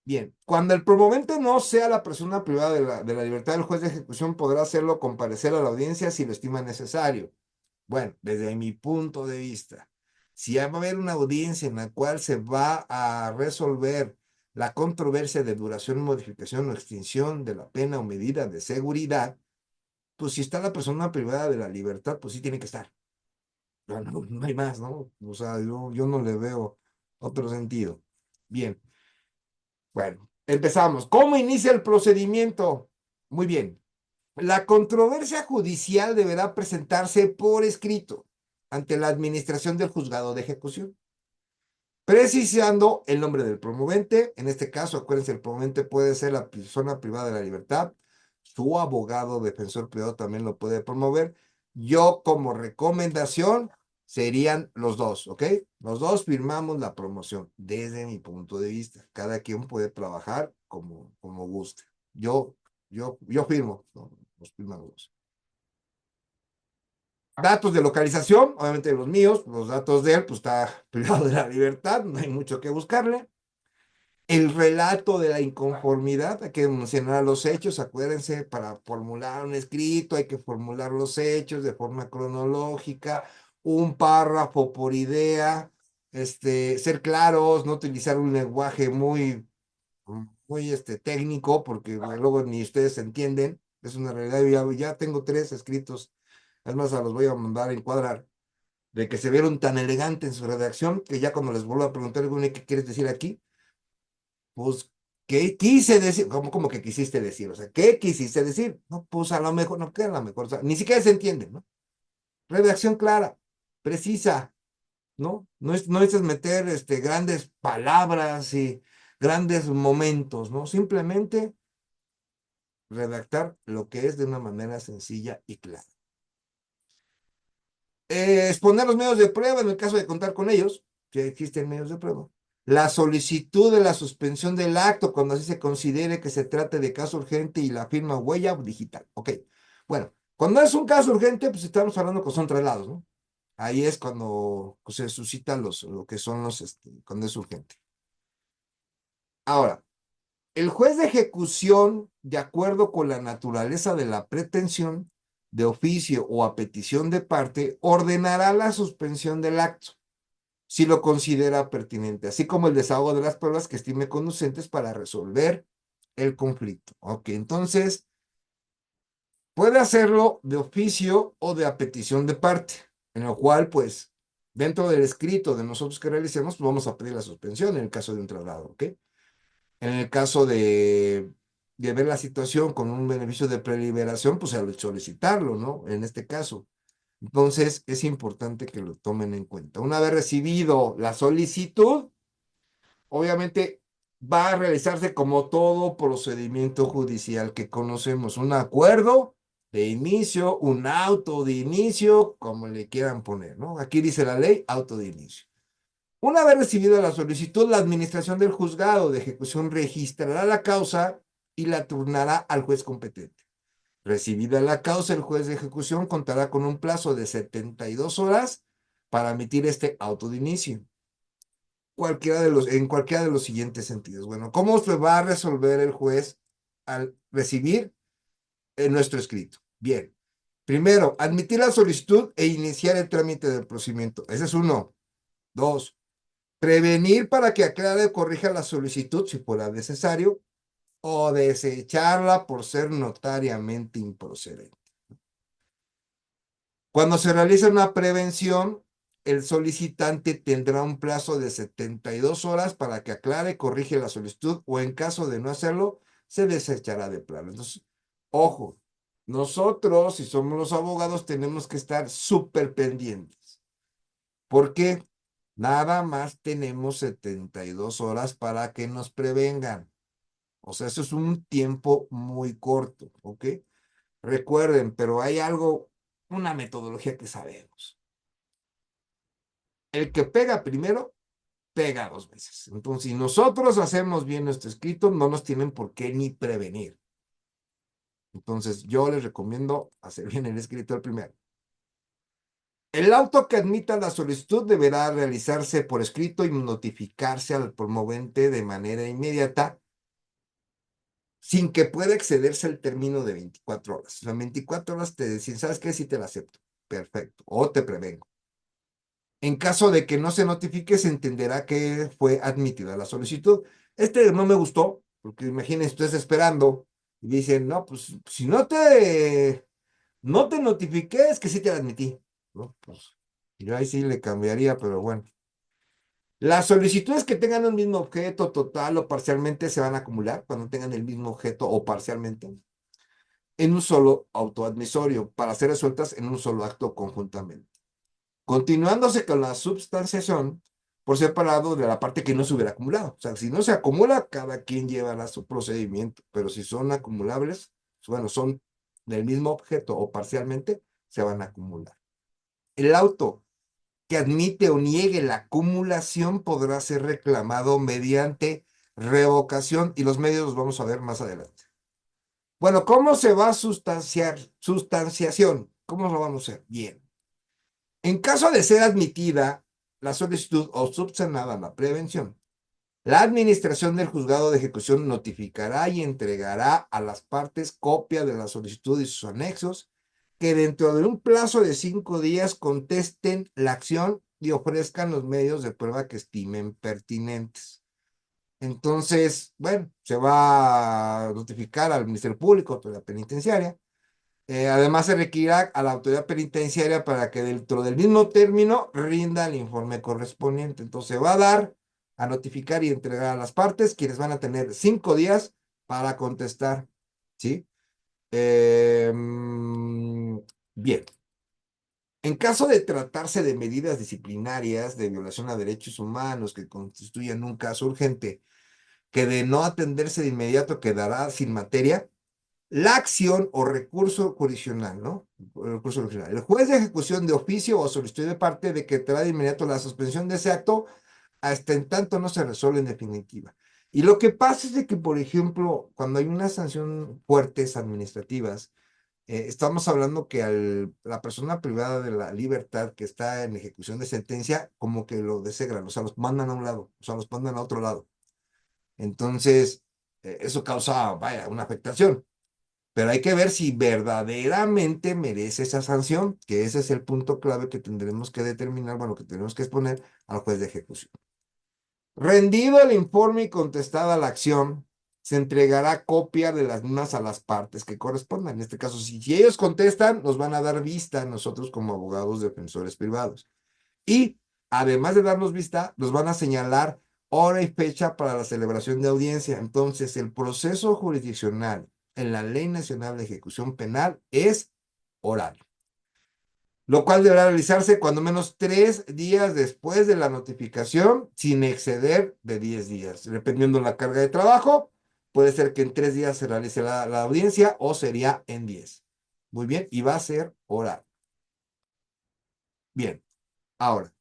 Bien, cuando el promovente no sea la persona privada de la libertad, el juez de ejecución podrá hacerlo comparecer a la audiencia si lo estima necesario. Bueno, desde mi punto de vista, si va a haber una audiencia en la cual se va a resolver la controversia de duración, modificación o extinción de la pena o medida de seguridad, pues si está la persona privada de la libertad, pues sí tiene que estar. No, no hay más, ¿no? O sea, yo no le veo otro sentido. Bien, bueno, empezamos. ¿Cómo inicia el procedimiento? Muy bien. La controversia judicial deberá presentarse por escrito ante la administración del juzgado de ejecución, precisando el nombre del promovente. En este caso, acuérdense, el promovente puede ser la persona privada de la libertad. Su abogado defensor privado también lo puede promover. Yo, como recomendación, serían los dos, ¿ok? Los dos firmamos la promoción, desde mi punto de vista. Cada quien puede trabajar como guste. Yo firmo, ¿no? Los firman los dos. Datos de localización, obviamente los míos, los datos de él, pues está privado de la libertad, no hay mucho que buscarle. El relato de la inconformidad, hay que mencionar los hechos, acuérdense, para formular un escrito hay que formular los hechos de forma cronológica, un párrafo por idea, ser claros, no utilizar un lenguaje muy técnico, porque luego ni ustedes entienden, es una realidad, ya tengo 3 escritos, además los voy a mandar a encuadrar, de que se vieron tan elegantes en su redacción, que ya cuando les vuelvo a preguntar, ¿qué quieres decir aquí? Pues, ¿qué quise decir? ¿Cómo que quisiste decir? O sea, ¿qué quisiste decir? No, pues a lo mejor, no queda a lo mejor, o sea, ni siquiera se entiende, ¿no? Redacción clara, precisa, ¿no? No es meter grandes palabras y grandes momentos, ¿no? Simplemente redactar lo que es de una manera sencilla y clara. Exponer los medios de prueba en el caso de contar con ellos, que existen medios de prueba. La solicitud de la suspensión del acto cuando así se considere que se trate de caso urgente y la firma huella digital. Ok. Bueno, cuando es un caso urgente, pues estamos hablando que son traslados, ¿no? Ahí es cuando pues, se suscitan lo que son cuando es urgente. Ahora, el juez de ejecución, de acuerdo con la naturaleza de la pretensión, de oficio o a petición de parte, ordenará la suspensión del acto, si lo considera pertinente, así como el desahogo de las pruebas que estime conducentes para resolver el conflicto. Ok, entonces, puede hacerlo de oficio o de a petición de parte, en lo cual, pues, Dentro del escrito de nosotros que realicemos, pues vamos a pedir la suspensión en el caso de un traslado, ¿ok? En el caso de ver la situación con un beneficio de preliberación, pues al solicitarlo, ¿no? En este caso. Entonces, es importante que lo tomen en cuenta. Una vez recibido la solicitud, obviamente va a realizarse como todo procedimiento judicial que conocemos, un acuerdo de inicio, un auto de inicio, como le quieran poner, ¿no? Aquí dice la ley, auto de inicio. Una vez recibida la solicitud, la administración del juzgado de ejecución registrará la causa y la turnará al juez competente. Recibida la causa, el juez de ejecución contará con un plazo de 72 horas para emitir este auto de inicio. En cualquiera de los siguientes sentidos. Bueno, ¿cómo se va a resolver el juez al recibir nuestro escrito? Bien, primero, admitir la solicitud e iniciar el trámite del procedimiento. Ese es uno. Dos, prevenir para que aclare o corrija la solicitud si fuera necesario o desecharla por ser notariamente improcedente. Cuando se realiza una prevención, el solicitante tendrá un plazo de 72 horas para que aclare, corrige la solicitud o en caso de no hacerlo, se desechará de plano. Entonces, ojo, nosotros, si somos los abogados, tenemos que estar súper pendientes. ¿Por qué? Nada más tenemos 72 horas para que nos prevengan. O sea, eso es un tiempo muy corto, ¿ok? Recuerden, pero hay algo, una metodología que sabemos. El que pega primero, pega dos veces. Entonces, si nosotros hacemos bien nuestro escrito, no nos tienen por qué ni prevenir. Entonces, yo les recomiendo hacer bien el escrito el primero. El auto que admita la solicitud deberá realizarse por escrito y notificarse al promovente de manera inmediata, sin que pueda excederse el término de 24 horas. O sea, en 24 horas te deciden, ¿sabes qué? Sí te la acepto. Perfecto. O te prevengo. En caso de que no se notifique, se entenderá que fue admitida la solicitud. Este no me gustó, porque imagínense, ustedes esperando y dicen, no, pues si no te notifiqué, es que sí te la admití. ¿No? Pues yo ahí sí le cambiaría, pero bueno. Las solicitudes que tengan un mismo objeto total o parcialmente se van a acumular cuando tengan el mismo objeto o parcialmente en un solo autoadmisorio para ser resueltas en un solo acto conjuntamente. Continuándose con la substanciación por separado de la parte que no se hubiera acumulado. O sea, si no se acumula, cada quien llevará su procedimiento, pero si son acumulables, bueno, son del mismo objeto o parcialmente, se van a acumular. El auto que admite o niegue la acumulación podrá ser reclamado mediante revocación y los medios los vamos a ver más adelante. Bueno, ¿cómo se va a sustanciar? Sustanciación. ¿Cómo lo vamos a hacer? Bien. En caso de ser admitida la solicitud o subsanada la prevención, la administración del juzgado de ejecución notificará y entregará a las partes copia de la solicitud y sus anexos que dentro de un plazo de 5 días contesten la acción y ofrezcan los medios de prueba que estimen pertinentes. Entonces, bueno, se va a notificar al Ministerio Público, autoridad penitenciaria. Además, se requerirá a la autoridad penitenciaria para que dentro del mismo término rinda el informe correspondiente. Entonces, se va a dar a notificar y entregar a las partes, quienes van a tener 5 días para contestar. ¿Sí? Bien. En caso de tratarse de medidas disciplinarias de violación a derechos humanos que constituyan un caso urgente, que de no atenderse de inmediato quedará sin materia, la acción o recurso jurisdiccional, ¿no? El recurso jurisdiccional. El juez de ejecución de oficio o solicitud de parte decretará de inmediato la suspensión de ese acto hasta en tanto no se resuelve en definitiva. Y lo que pasa es de que, por ejemplo, cuando hay una sanción fuertes administrativas, estamos hablando que la persona privada de la libertad que está en ejecución de sentencia, como que lo desegran, o sea, los mandan a un lado, o sea, los mandan a otro lado. Entonces, eso causa, vaya, una afectación. Pero hay que ver si verdaderamente merece esa sanción, que ese es el punto clave que tendremos que determinar, bueno, que tenemos que exponer al juez de ejecución. Rendido el informe y contestada la acción, se entregará copia de las mismas a las partes que correspondan. En este caso, si ellos contestan, nos van a dar vista a nosotros como abogados defensores privados. Y además de darnos vista, nos van a señalar hora y fecha para la celebración de audiencia. Entonces, el proceso jurisdiccional en la Ley Nacional de Ejecución Penal es oral, lo cual deberá realizarse cuando menos 3 días después de la notificación, sin exceder de 10 días. Dependiendo de la carga de trabajo, puede ser que en 3 días se realice la audiencia o sería en 10. Muy bien, y va a ser oral. Bien, ahora,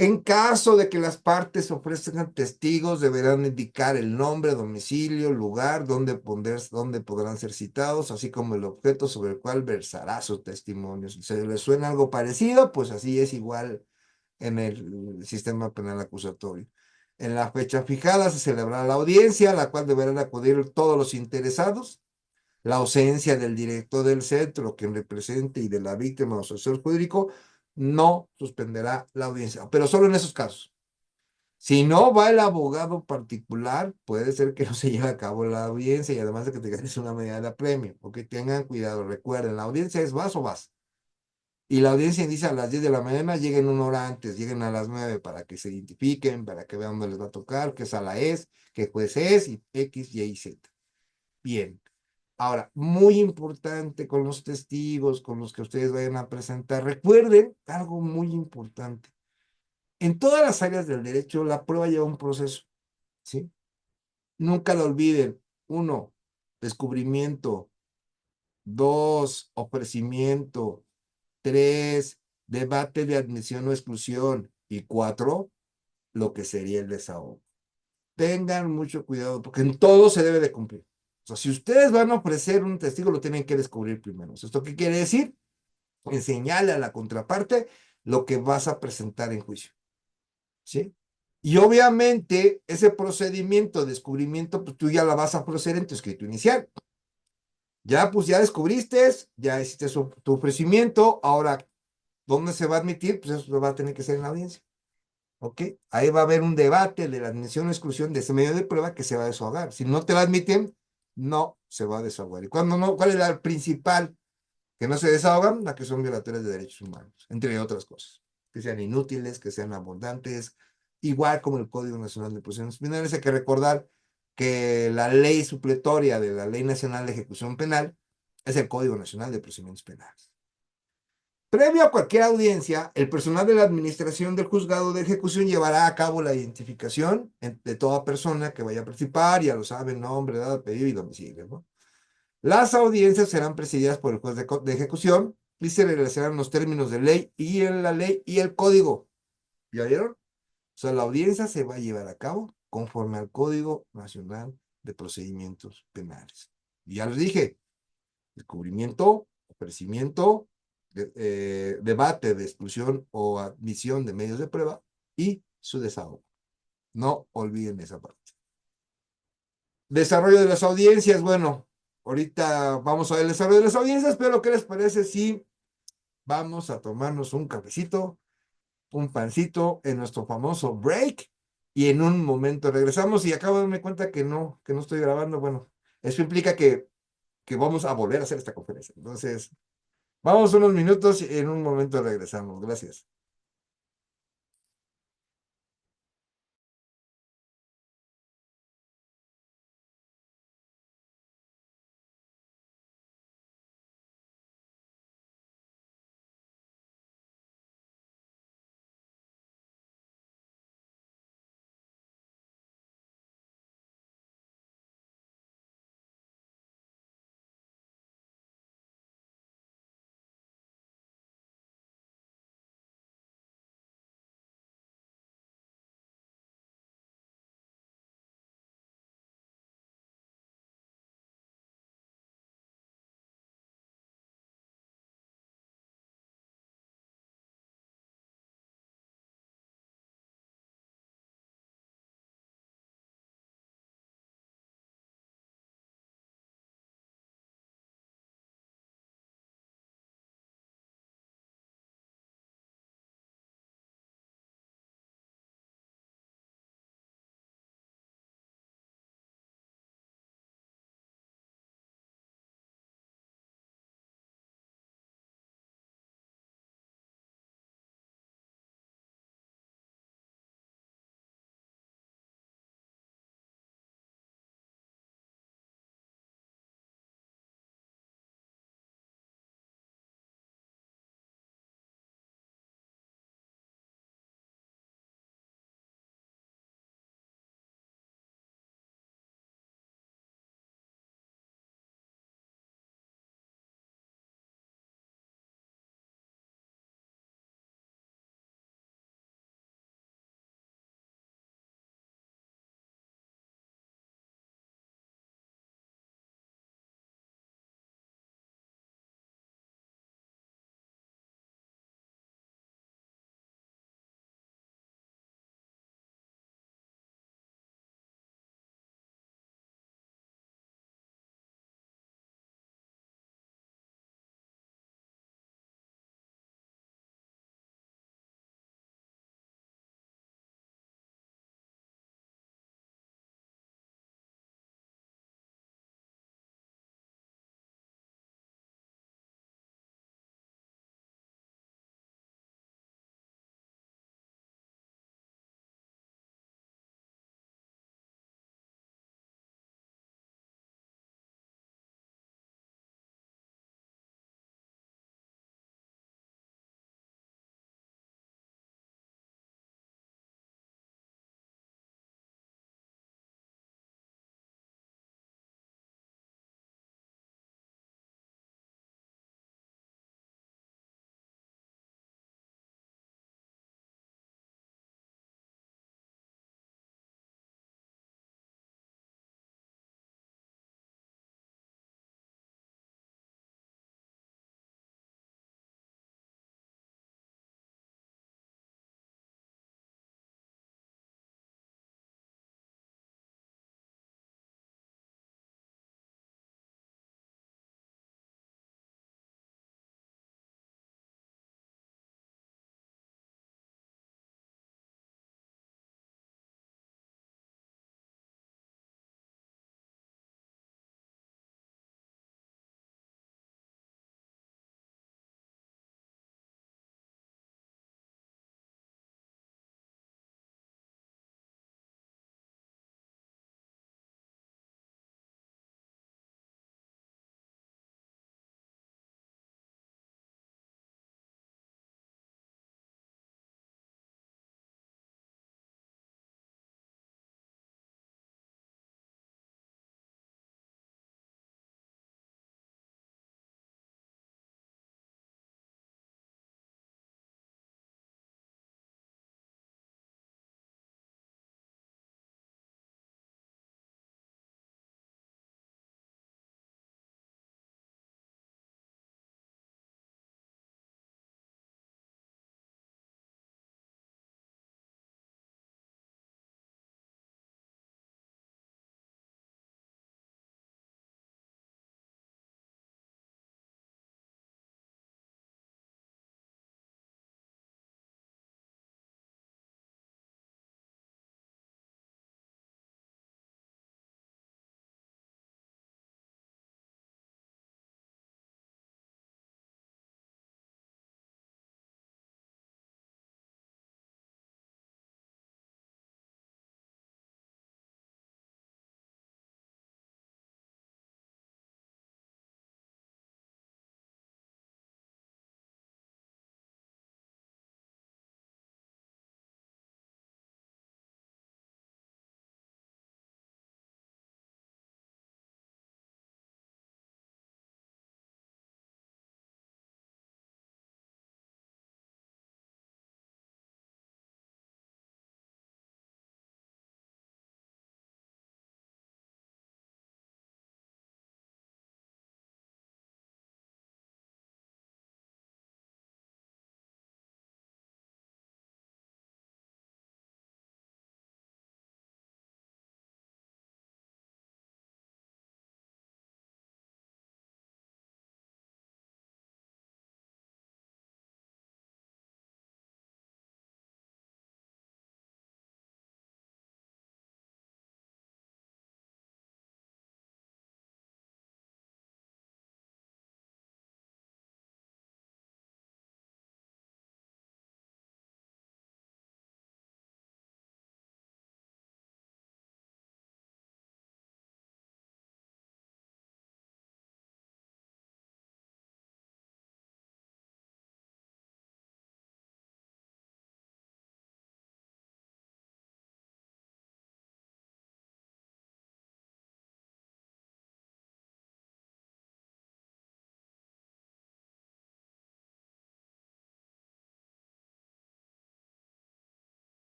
en caso de que las partes ofrezcan testigos, deberán indicar el nombre, domicilio, lugar donde podrán ser citados, así como el objeto sobre el cual versará su testimonio. Si se les suena algo parecido, pues así es igual en el sistema penal acusatorio. En la fecha fijada se celebrará la audiencia, a la cual deberán acudir todos los interesados. La ausencia del director del centro, quien represente, y de la víctima o asesor jurídico, no suspenderá la audiencia, pero solo en esos casos. Si no va el abogado particular, puede ser que no se lleve a cabo la audiencia y además de que te ganes una medida de premio, porque tengan cuidado, recuerden, la audiencia es vas o vas. Y la audiencia inicia a las 10 de la mañana, lleguen 1 hora antes, lleguen a las 9 para que se identifiquen, para que vean dónde les va a tocar, qué sala es, qué juez es, y X, Y y Z. Bien. Ahora, muy importante con los testigos, con los que ustedes vayan a presentar, recuerden algo muy importante. En todas las áreas del derecho, la prueba lleva un proceso, ¿sí? Nunca lo olviden. 1, descubrimiento. 2, ofrecimiento. 3, debate de admisión o exclusión. Y 4, lo que sería el desahogo. Tengan mucho cuidado, porque en todo se debe de cumplir. O sea, si ustedes van a ofrecer un testigo, lo tienen que descubrir primero. ¿Esto qué quiere decir? Enseñale a la contraparte lo que vas a presentar en juicio, ¿sí? Y obviamente ese procedimiento de descubrimiento, pues tú ya la vas a proceder en tu escrito inicial. Ya, pues ya descubriste, ya hiciste tu ofrecimiento, ahora, ¿dónde se va a admitir? Pues eso va a tener que ser en la audiencia, ¿ok? Ahí va a haber un debate de la admisión o exclusión de ese medio de prueba que se va a desahogar. Si no te la admiten, no se va a desahogar. ¿Y cuándo no? ¿Cuál es la principal que no se desahogan? Las que son violatorias de derechos humanos, entre otras cosas, que sean inútiles, que sean abundantes, igual como el Código Nacional de Procedimientos Penales. Hay que recordar que la ley supletoria de la Ley Nacional de Ejecución Penal es el Código Nacional de Procedimientos Penales. Previo a cualquier audiencia, el personal de la administración del juzgado de ejecución llevará a cabo la identificación de toda persona que vaya a participar, ya lo saben, nombre, edad, apellido y domicilio, ¿no? Las audiencias serán presididas por el juez de ejecución y se realizarán los términos de ley y en la ley y el código. ¿Ya vieron? O sea, la audiencia se va a llevar a cabo conforme al Código Nacional de Procedimientos Penales. Y ya les dije, descubrimiento, ofrecimiento, debate de exclusión o admisión de medios de prueba y su desahogo. No olviden esa parte. Desarrollo de las audiencias, bueno, ahorita vamos a ver el desarrollo de las audiencias, pero ¿qué les parece si vamos a tomarnos un cafecito, un pancito en nuestro famoso break y en un momento regresamos? Y acabo de darme cuenta que no estoy grabando. Bueno, eso implica que vamos a volver a hacer esta conferencia. Entonces, vamos unos minutos y en un momento regresamos. Gracias.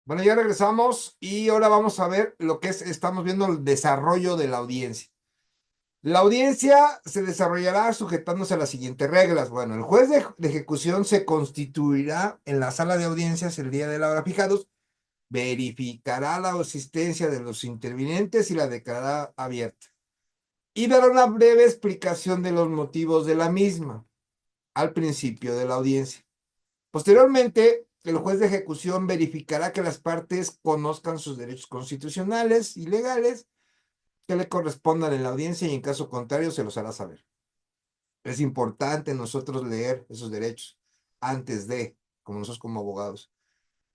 Bueno, ya regresamos y ahora vamos a ver lo que es, estamos viendo el desarrollo de la audiencia. La audiencia se desarrollará sujetándose a las siguientes reglas. Bueno, el juez de ejecución se constituirá en la sala de audiencias el día de la hora fijados, verificará la asistencia de los intervinientes y la declarará abierta. Y dará una breve explicación de los motivos de la misma al principio de la audiencia. Posteriormente, el juez de ejecución verificará que las partes conozcan sus derechos constitucionales y legales que le correspondan en la audiencia y en caso contrario se los hará saber. Es importante nosotros leer esos derechos antes de, como nosotros como abogados.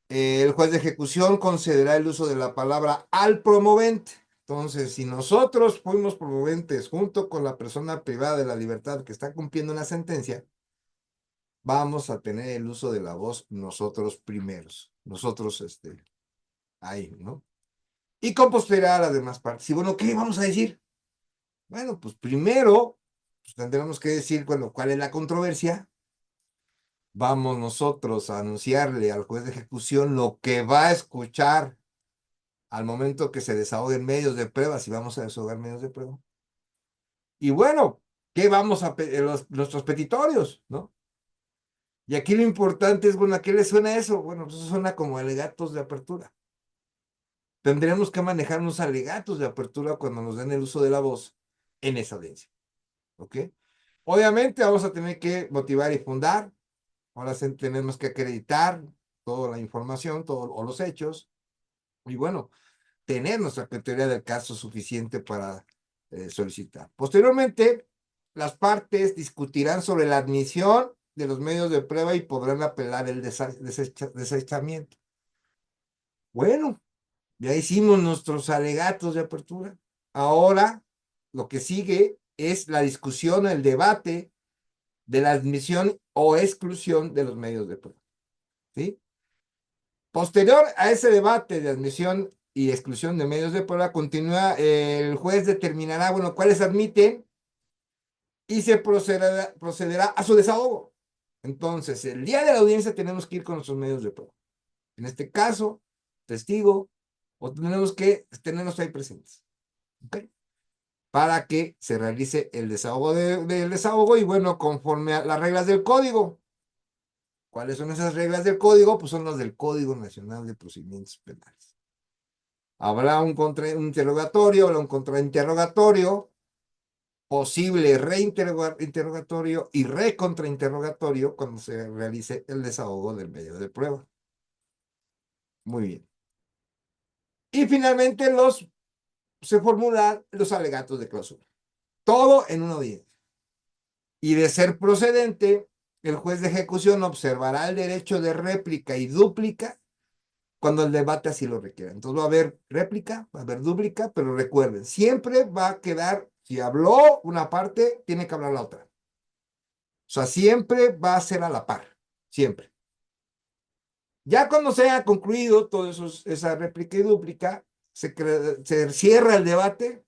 El juez de ejecución concederá el uso de la palabra al promovente. Entonces, si nosotros fuimos promoventes junto con la persona privada de la libertad que está cumpliendo una sentencia, vamos a tener el uso de la voz nosotros primeros. Nosotros, ahí, ¿no? Y con posterioridad a las demás partes. Y bueno, ¿qué vamos a decir? Bueno, pues primero, pues tendremos que decir, bueno, ¿cuál es la controversia? Vamos nosotros a anunciarle al juez de ejecución lo que va a escuchar al momento que se desahoguen medios de prueba, si vamos a desahogar medios de prueba. Y bueno, ¿qué vamos a nuestros petitorios, ¿no? Y aquí lo importante es, bueno, ¿a qué le suena eso? Bueno, pues eso suena como alegatos de apertura. Tendremos que manejar unos alegatos de apertura cuando nos den el uso de la voz en esa audiencia, ¿ok? Obviamente vamos a tener que motivar y fundar, ahora tenemos que acreditar toda la información, todos los hechos, y bueno, tener nuestra teoría del caso suficiente para solicitar. Posteriormente, las partes discutirán sobre la admisión de los medios de prueba y podrán apelar el desechamiento. Bueno, ya hicimos nuestros alegatos de apertura. Ahora, lo que sigue es la discusión, el debate de la admisión o exclusión de los medios de prueba. ¿Sí? Posterior a ese debate de admisión y exclusión de medios de prueba, continúa, el juez determinará, bueno, cuáles admiten y se procederá a su desahogo. Entonces, el día de la audiencia tenemos que ir con nuestros medios de prueba. En este caso, testigo, o tenemos que tenerlos ahí presentes. ¿Ok? Para que se realice el desahogo del desahogo y bueno, conforme a las reglas del código. ¿Cuáles son esas reglas del código? Pues son las del Código Nacional de Procedimientos Penales. Habrá un interrogatorio, habrá un contrainterrogatorio, posible reinterrogatorio y recontrainterrogatorio cuando se realice el desahogo del medio de prueba. Muy bien. Y finalmente se formulan los alegatos de clausura. Todo en una audiencia. Y de ser procedente, el juez de ejecución observará el derecho de réplica y dúplica cuando el debate así lo requiera. Entonces va a haber réplica, va a haber dúplica, pero recuerden, siempre va a quedar, si habló una parte, tiene que hablar la otra. O sea, siempre va a ser a la par, siempre. Ya cuando se haya concluido todo eso, esa réplica y dúplica, se cierra el debate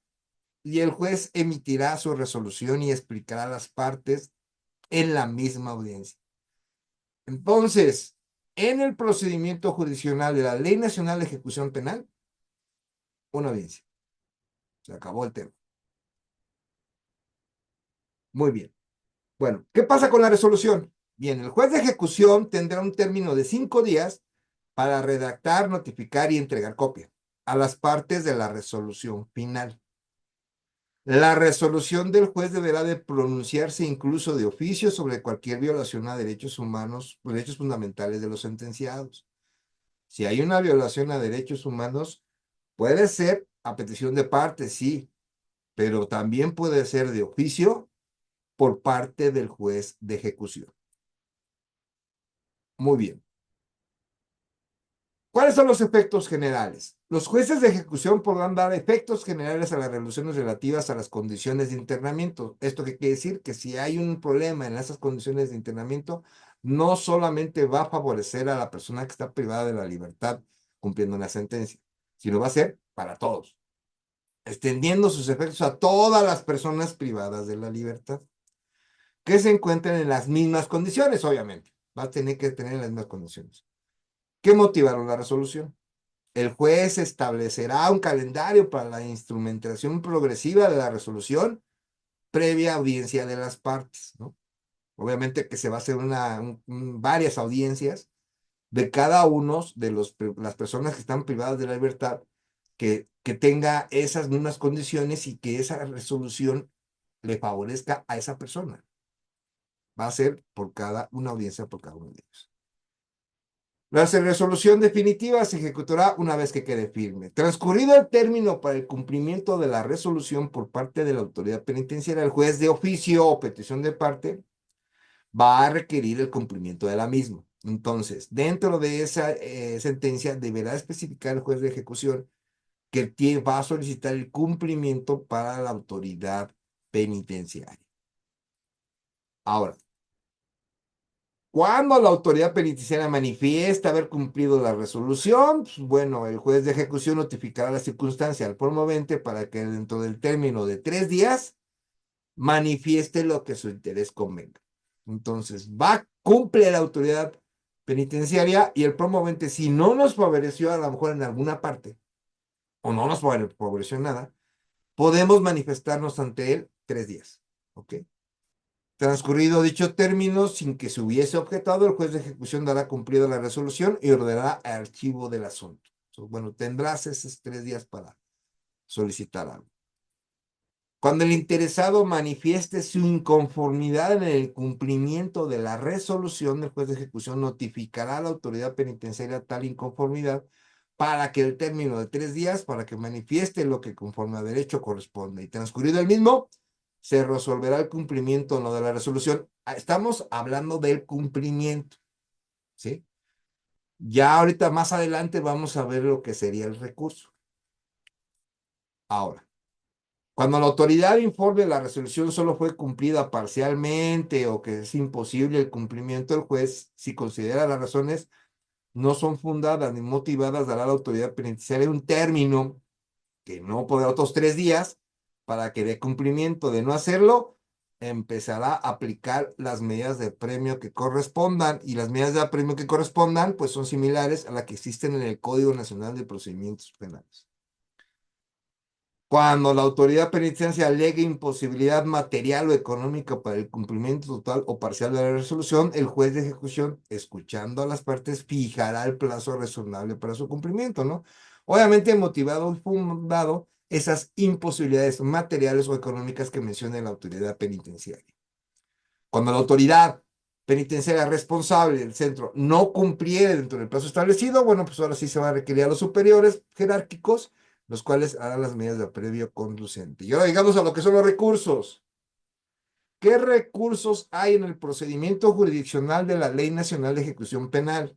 y el juez emitirá su resolución y explicará las partes en la misma audiencia. Entonces, en el procedimiento judicial de la Ley Nacional de Ejecución Penal, una audiencia. Se acabó el tema. Muy bien. Bueno, ¿qué pasa con la resolución? Bien, el juez de ejecución tendrá un término de 5 días para redactar, notificar y entregar copia a las partes de la resolución final. La resolución del juez deberá de pronunciarse incluso de oficio sobre cualquier violación a derechos humanos, derechos fundamentales de los sentenciados. Si hay una violación a derechos humanos, puede ser a petición de parte, sí, pero también puede ser de oficio por parte del juez de ejecución. Muy bien. ¿Cuáles son los efectos generales? Los jueces de ejecución podrán dar efectos generales a las resoluciones relativas a las condiciones de internamiento. ¿Esto qué quiere decir? Que si hay un problema en esas condiciones de internamiento, no solamente va a favorecer a la persona que está privada de la libertad cumpliendo una sentencia, sino va a ser para todos, extendiendo sus efectos a todas las personas privadas de la libertad, que se encuentren en las mismas condiciones, obviamente. Va a tener que tener las mismas condiciones. ¿Qué motivaron la resolución? el juez establecerá un calendario para la instrumentación progresiva de la resolución previa audiencia de las partes, ¿no? Obviamente que se va a hacer varias audiencias de cada uno de las personas que están privadas de la libertad, que tenga esas mismas condiciones y que esa resolución le favorezca a esa persona. Va a ser una audiencia por cada uno de ellos. La resolución definitiva se ejecutará una vez que quede firme. Transcurrido el término para el cumplimiento de la resolución por parte de la autoridad penitenciaria, el juez de oficio o petición de parte va a requerir el cumplimiento de la misma. Entonces, dentro de esa sentencia deberá especificar el juez de ejecución que va a solicitar el cumplimiento para la autoridad penitenciaria. Ahora, cuando la autoridad penitenciaria manifiesta haber cumplido la resolución, pues, bueno, el juez de ejecución notificará la circunstancia al promovente para que dentro del término de 3 días manifieste lo que su interés convenga. Entonces, cumple la autoridad penitenciaria y el promovente, si no nos favoreció a lo mejor en alguna parte, o no nos favoreció en nada, podemos manifestarnos ante él 3 días. ¿Ok? Transcurrido dicho término, sin que se hubiese objetado, el juez de ejecución dará cumplida la resolución y ordenará archivo del asunto. Entonces, bueno, tendrás esos 3 días para solicitar algo. Cuando el interesado manifieste su inconformidad en el cumplimiento de la resolución, el juez de ejecución notificará a la autoridad penitenciaria tal inconformidad para que el término de 3 días, para que manifieste lo que conforme a derecho corresponde. Y transcurrido el mismo, se resolverá el cumplimiento o no de la resolución. Estamos hablando del cumplimiento, ¿sí? Ya ahorita más adelante vamos a ver lo que sería el recurso. Ahora, cuando la autoridad informe la resolución solo fue cumplida parcialmente o que es imposible el cumplimiento, el juez, si considera las razones no son fundadas ni motivadas, dará a la autoridad penitenciaria un término que no podrá otros 3 días para que dé cumplimiento. De no hacerlo, empezará a aplicar las medidas de premio que correspondan, y las medidas de premio que correspondan pues son similares a las que existen en el Código Nacional de Procedimientos Penales. Cuando la autoridad penitenciaria alegue imposibilidad material o económica para el cumplimiento total o parcial de la resolución, el juez de ejecución, escuchando a las partes, fijará el plazo razonable para su cumplimiento, ¿no? Obviamente motivado y fundado esas imposibilidades materiales o económicas que menciona la autoridad penitenciaria. Cuando la autoridad penitenciaria responsable del centro no cumpliere dentro del plazo establecido, bueno, pues ahora sí se va a requerir a los superiores jerárquicos, los cuales harán las medidas de apremio conducente. Y ahora llegamos a lo que son los recursos. ¿Qué recursos hay en el procedimiento jurisdiccional de la Ley Nacional de Ejecución Penal?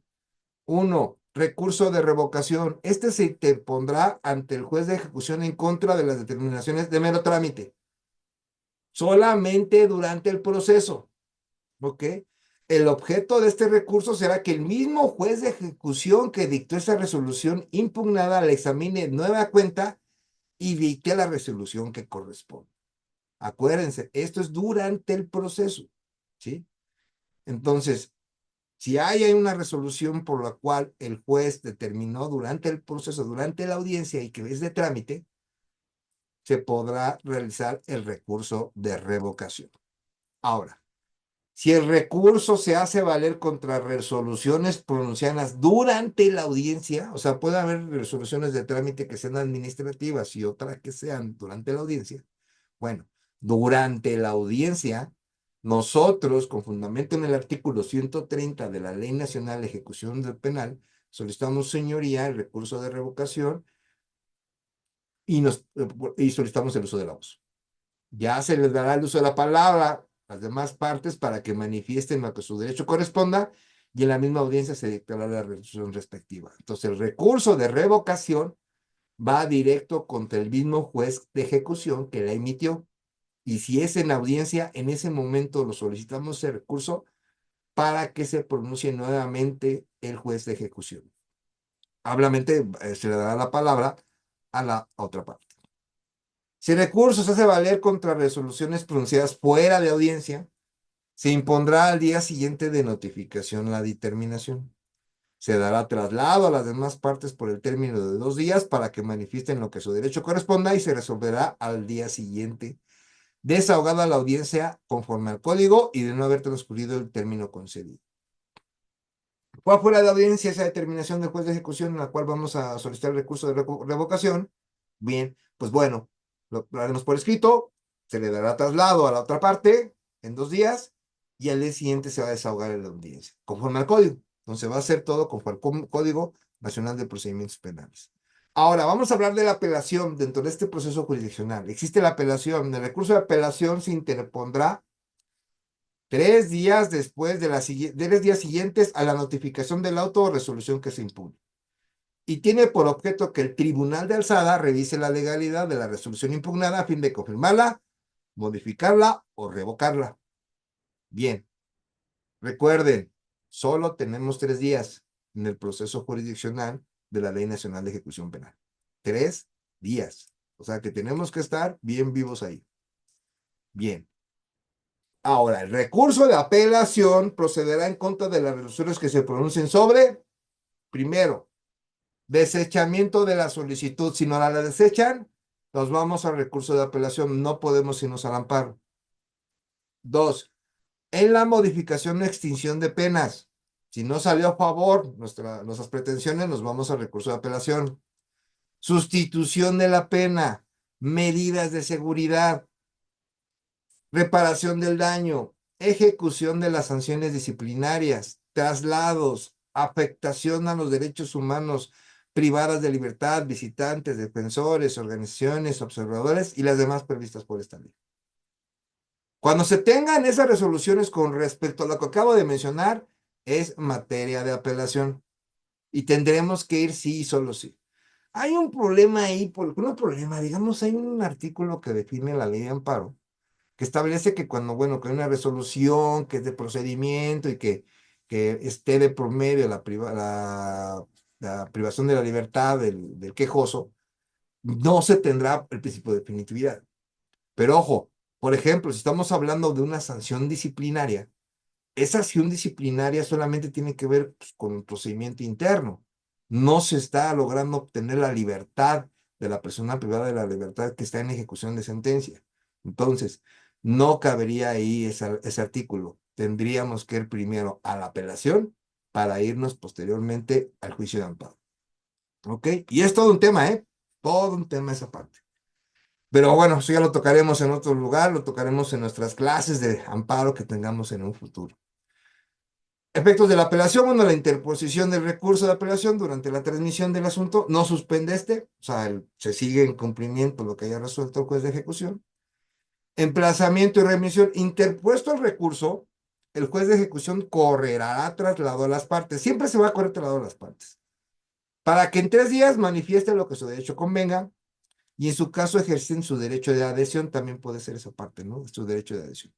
1. Recurso de revocación. Este se interpondrá ante el juez de ejecución en contra de las determinaciones de mero trámite. Solamente durante el proceso. ¿Ok? El objeto de este recurso será que el mismo juez de ejecución que dictó esa resolución impugnada la examine nueva cuenta y dicte la resolución que corresponde. Acuérdense, esto es durante el proceso, ¿sí? Entonces, si hay una resolución por la cual el juez determinó durante el proceso, durante la audiencia y que es de trámite, se podrá realizar el recurso de revocación. Ahora, si el recurso se hace valer contra resoluciones pronunciadas durante la audiencia, o sea, puede haber resoluciones de trámite que sean administrativas y otras que sean durante la audiencia. Bueno, durante la audiencia, nosotros, con fundamento en el artículo 130 de la Ley Nacional de Ejecución del Penal, solicitamos, señoría, el recurso de revocación y solicitamos el uso de la voz. Ya se les dará el uso de la palabra a las demás partes para que manifiesten lo que su derecho corresponda y en la misma audiencia se dictará la resolución respectiva. Entonces, el recurso de revocación va directo contra el mismo juez de ejecución que la emitió. Y si es en audiencia, en ese momento lo solicitamos ese recurso para que se pronuncie nuevamente el juez de ejecución. Obviamente se le dará la palabra a la otra parte. Si el recurso se hace valer contra resoluciones pronunciadas fuera de audiencia, se impondrá al día siguiente de notificación la determinación. Se dará traslado a las demás partes por el término de 2 días para que manifiesten lo que su derecho corresponda y se resolverá al día siguiente, desahogada la audiencia conforme al código y de no haber transcurrido el término concedido. Fue fuera de audiencia esa determinación del juez de ejecución en la cual vamos a solicitar el recurso de revocación. Bien, pues bueno, lo haremos por escrito, se le dará traslado a la otra parte en 2 días y al día siguiente se va a desahogar en la audiencia, conforme al código. Entonces va a ser todo conforme al Código Nacional de Procedimientos Penales. Ahora, vamos a hablar de la apelación dentro de este proceso jurisdiccional. Existe la apelación. El recurso de apelación se interpondrá 3 días después de 3 días siguientes a la notificación del auto o resolución que se impugne. Y tiene por objeto que el Tribunal de Alzada revise la legalidad de la resolución impugnada a fin de confirmarla, modificarla o revocarla. Bien, recuerden, solo tenemos 3 días en el proceso jurisdiccional de la Ley Nacional de Ejecución Penal. 3 días. O sea que tenemos que estar bien vivos ahí. Bien. Ahora, el recurso de apelación procederá en contra de las resoluciones que se pronuncien sobre, primero, desechamiento de la solicitud. Si no la desechan, nos vamos al recurso de apelación. No podemos irnos al amparo. 2, en la modificación o extinción de penas. Si no salió a favor nuestras pretensiones, nos vamos al recurso de apelación. Sustitución de la pena, medidas de seguridad, reparación del daño, ejecución de las sanciones disciplinarias, traslados, afectación a los derechos humanos privadas de libertad, visitantes, defensores, organizaciones, observadores y las demás previstas por esta ley. Cuando se tengan esas resoluciones con respecto a lo que acabo de mencionar, es materia de apelación y tendremos que ir sí y solo sí. Hay un problema ahí, un problema, digamos, hay un artículo que define la ley de amparo que establece que cuando, bueno, que hay una resolución que es de procedimiento y que esté de por medio la privación de la libertad del quejoso, no se tendrá el principio de definitividad. Pero ojo, por ejemplo, si estamos hablando de una sanción disciplinaria, esa acción disciplinaria solamente tiene que ver pues, con un procedimiento interno. No se está logrando obtener la libertad de la persona privada de la libertad que está en ejecución de sentencia. Entonces, no cabería ahí ese artículo. Tendríamos que ir primero a la apelación para irnos posteriormente al juicio de amparo. ¿Ok? Y es todo un tema, ¿eh? Todo un tema esa parte. Pero bueno, eso ya lo tocaremos en otro lugar, lo tocaremos en nuestras clases de amparo que tengamos en un futuro. Efectos de la apelación, bueno, la interposición del recurso de apelación durante la transmisión del asunto no suspende o sea, se sigue en cumplimiento lo que haya resuelto el juez de ejecución. Emplazamiento y remisión, interpuesto el recurso, el juez de ejecución correrá traslado a las partes, siempre se va a correr traslado a las partes, para que en 3 días manifieste lo que su derecho convenga y en su caso ejercen su derecho de adhesión, también puede ser esa parte, ¿no? Su derecho de adhesión.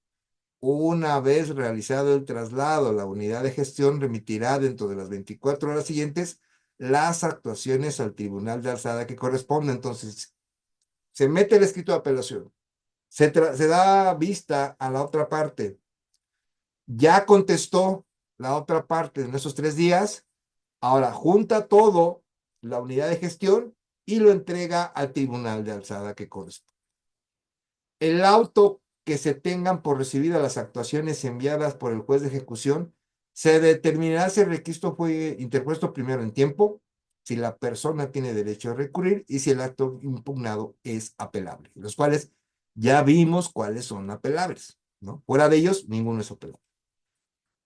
Una vez realizado el traslado, la unidad de gestión remitirá dentro de las 24 horas siguientes las actuaciones al tribunal de alzada que corresponde. Entonces, se mete el escrito de apelación, se da vista a la otra parte, ya contestó la otra parte en esos 3 días, ahora junta todo la unidad de gestión y lo entrega al tribunal de alzada que corresponde. El auto que se tengan por recibidas las actuaciones enviadas por el juez de ejecución, se determinará si el requisito fue interpuesto primero en tiempo, si la persona tiene derecho a recurrir y si el acto impugnado es apelable, los cuales ya vimos cuáles son apelables, ¿no? Fuera de ellos, ninguno es apelable.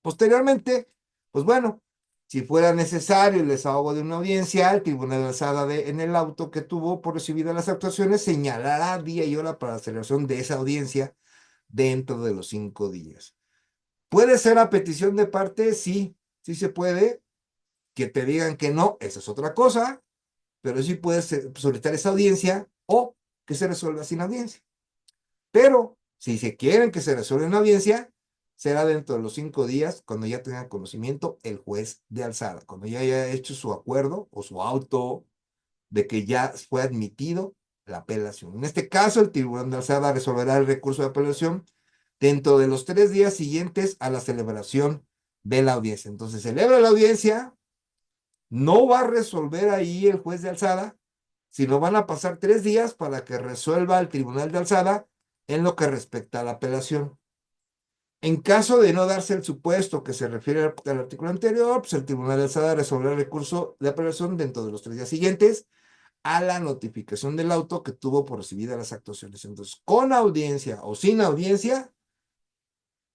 Posteriormente, pues bueno, si fuera necesario el desahogo de una audiencia, el tribunal de alzada en el auto que tuvo por recibidas las actuaciones señalará día y hora para la celebración de esa audiencia dentro de los 5 días. ¿Puede ser a petición de parte? Sí, sí se puede. Que te digan que no, esa es otra cosa, pero sí puedes solicitar esa audiencia o que se resuelva sin audiencia. Pero si se quieren que se resuelva en audiencia, será dentro de los 5 días cuando ya tenga conocimiento el juez de alzada, cuando ya haya hecho su acuerdo o su auto de que ya fue admitido la apelación. En este caso, el tribunal de alzada resolverá el recurso de apelación dentro de los 3 días siguientes a la celebración de la audiencia. Entonces, celebra la audiencia No va a resolver ahí el juez de alzada, sino van a pasar 3 días para que resuelva el tribunal de alzada en lo que respecta a la apelación. En caso de no darse el supuesto que se refiere al artículo anterior, pues el tribunal de alzada resolverá el recurso de apelación dentro de los 3 días siguientes a la notificación del auto que tuvo por recibida las actuaciones. Entonces, con audiencia o sin audiencia,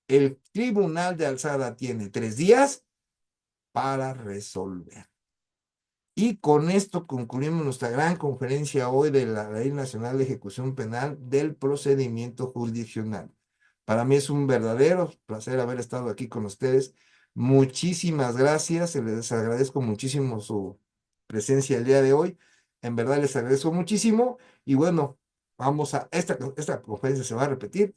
el tribunal de alzada tiene 3 días para resolver. Y con esto concluimos nuestra gran conferencia hoy de la Ley Nacional de Ejecución Penal del Procedimiento Jurisdiccional. Para mí es un verdadero placer haber estado aquí con ustedes. Muchísimas gracias, les agradezco muchísimo su presencia el día de hoy. En verdad les agradezco muchísimo y bueno, esta conferencia se va a repetir.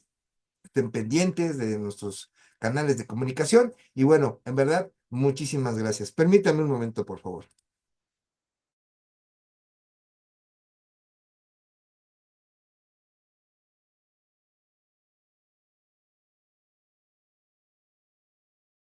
Estén pendientes de nuestros canales de comunicación y bueno, en verdad, muchísimas gracias. Permítame un momento, por favor.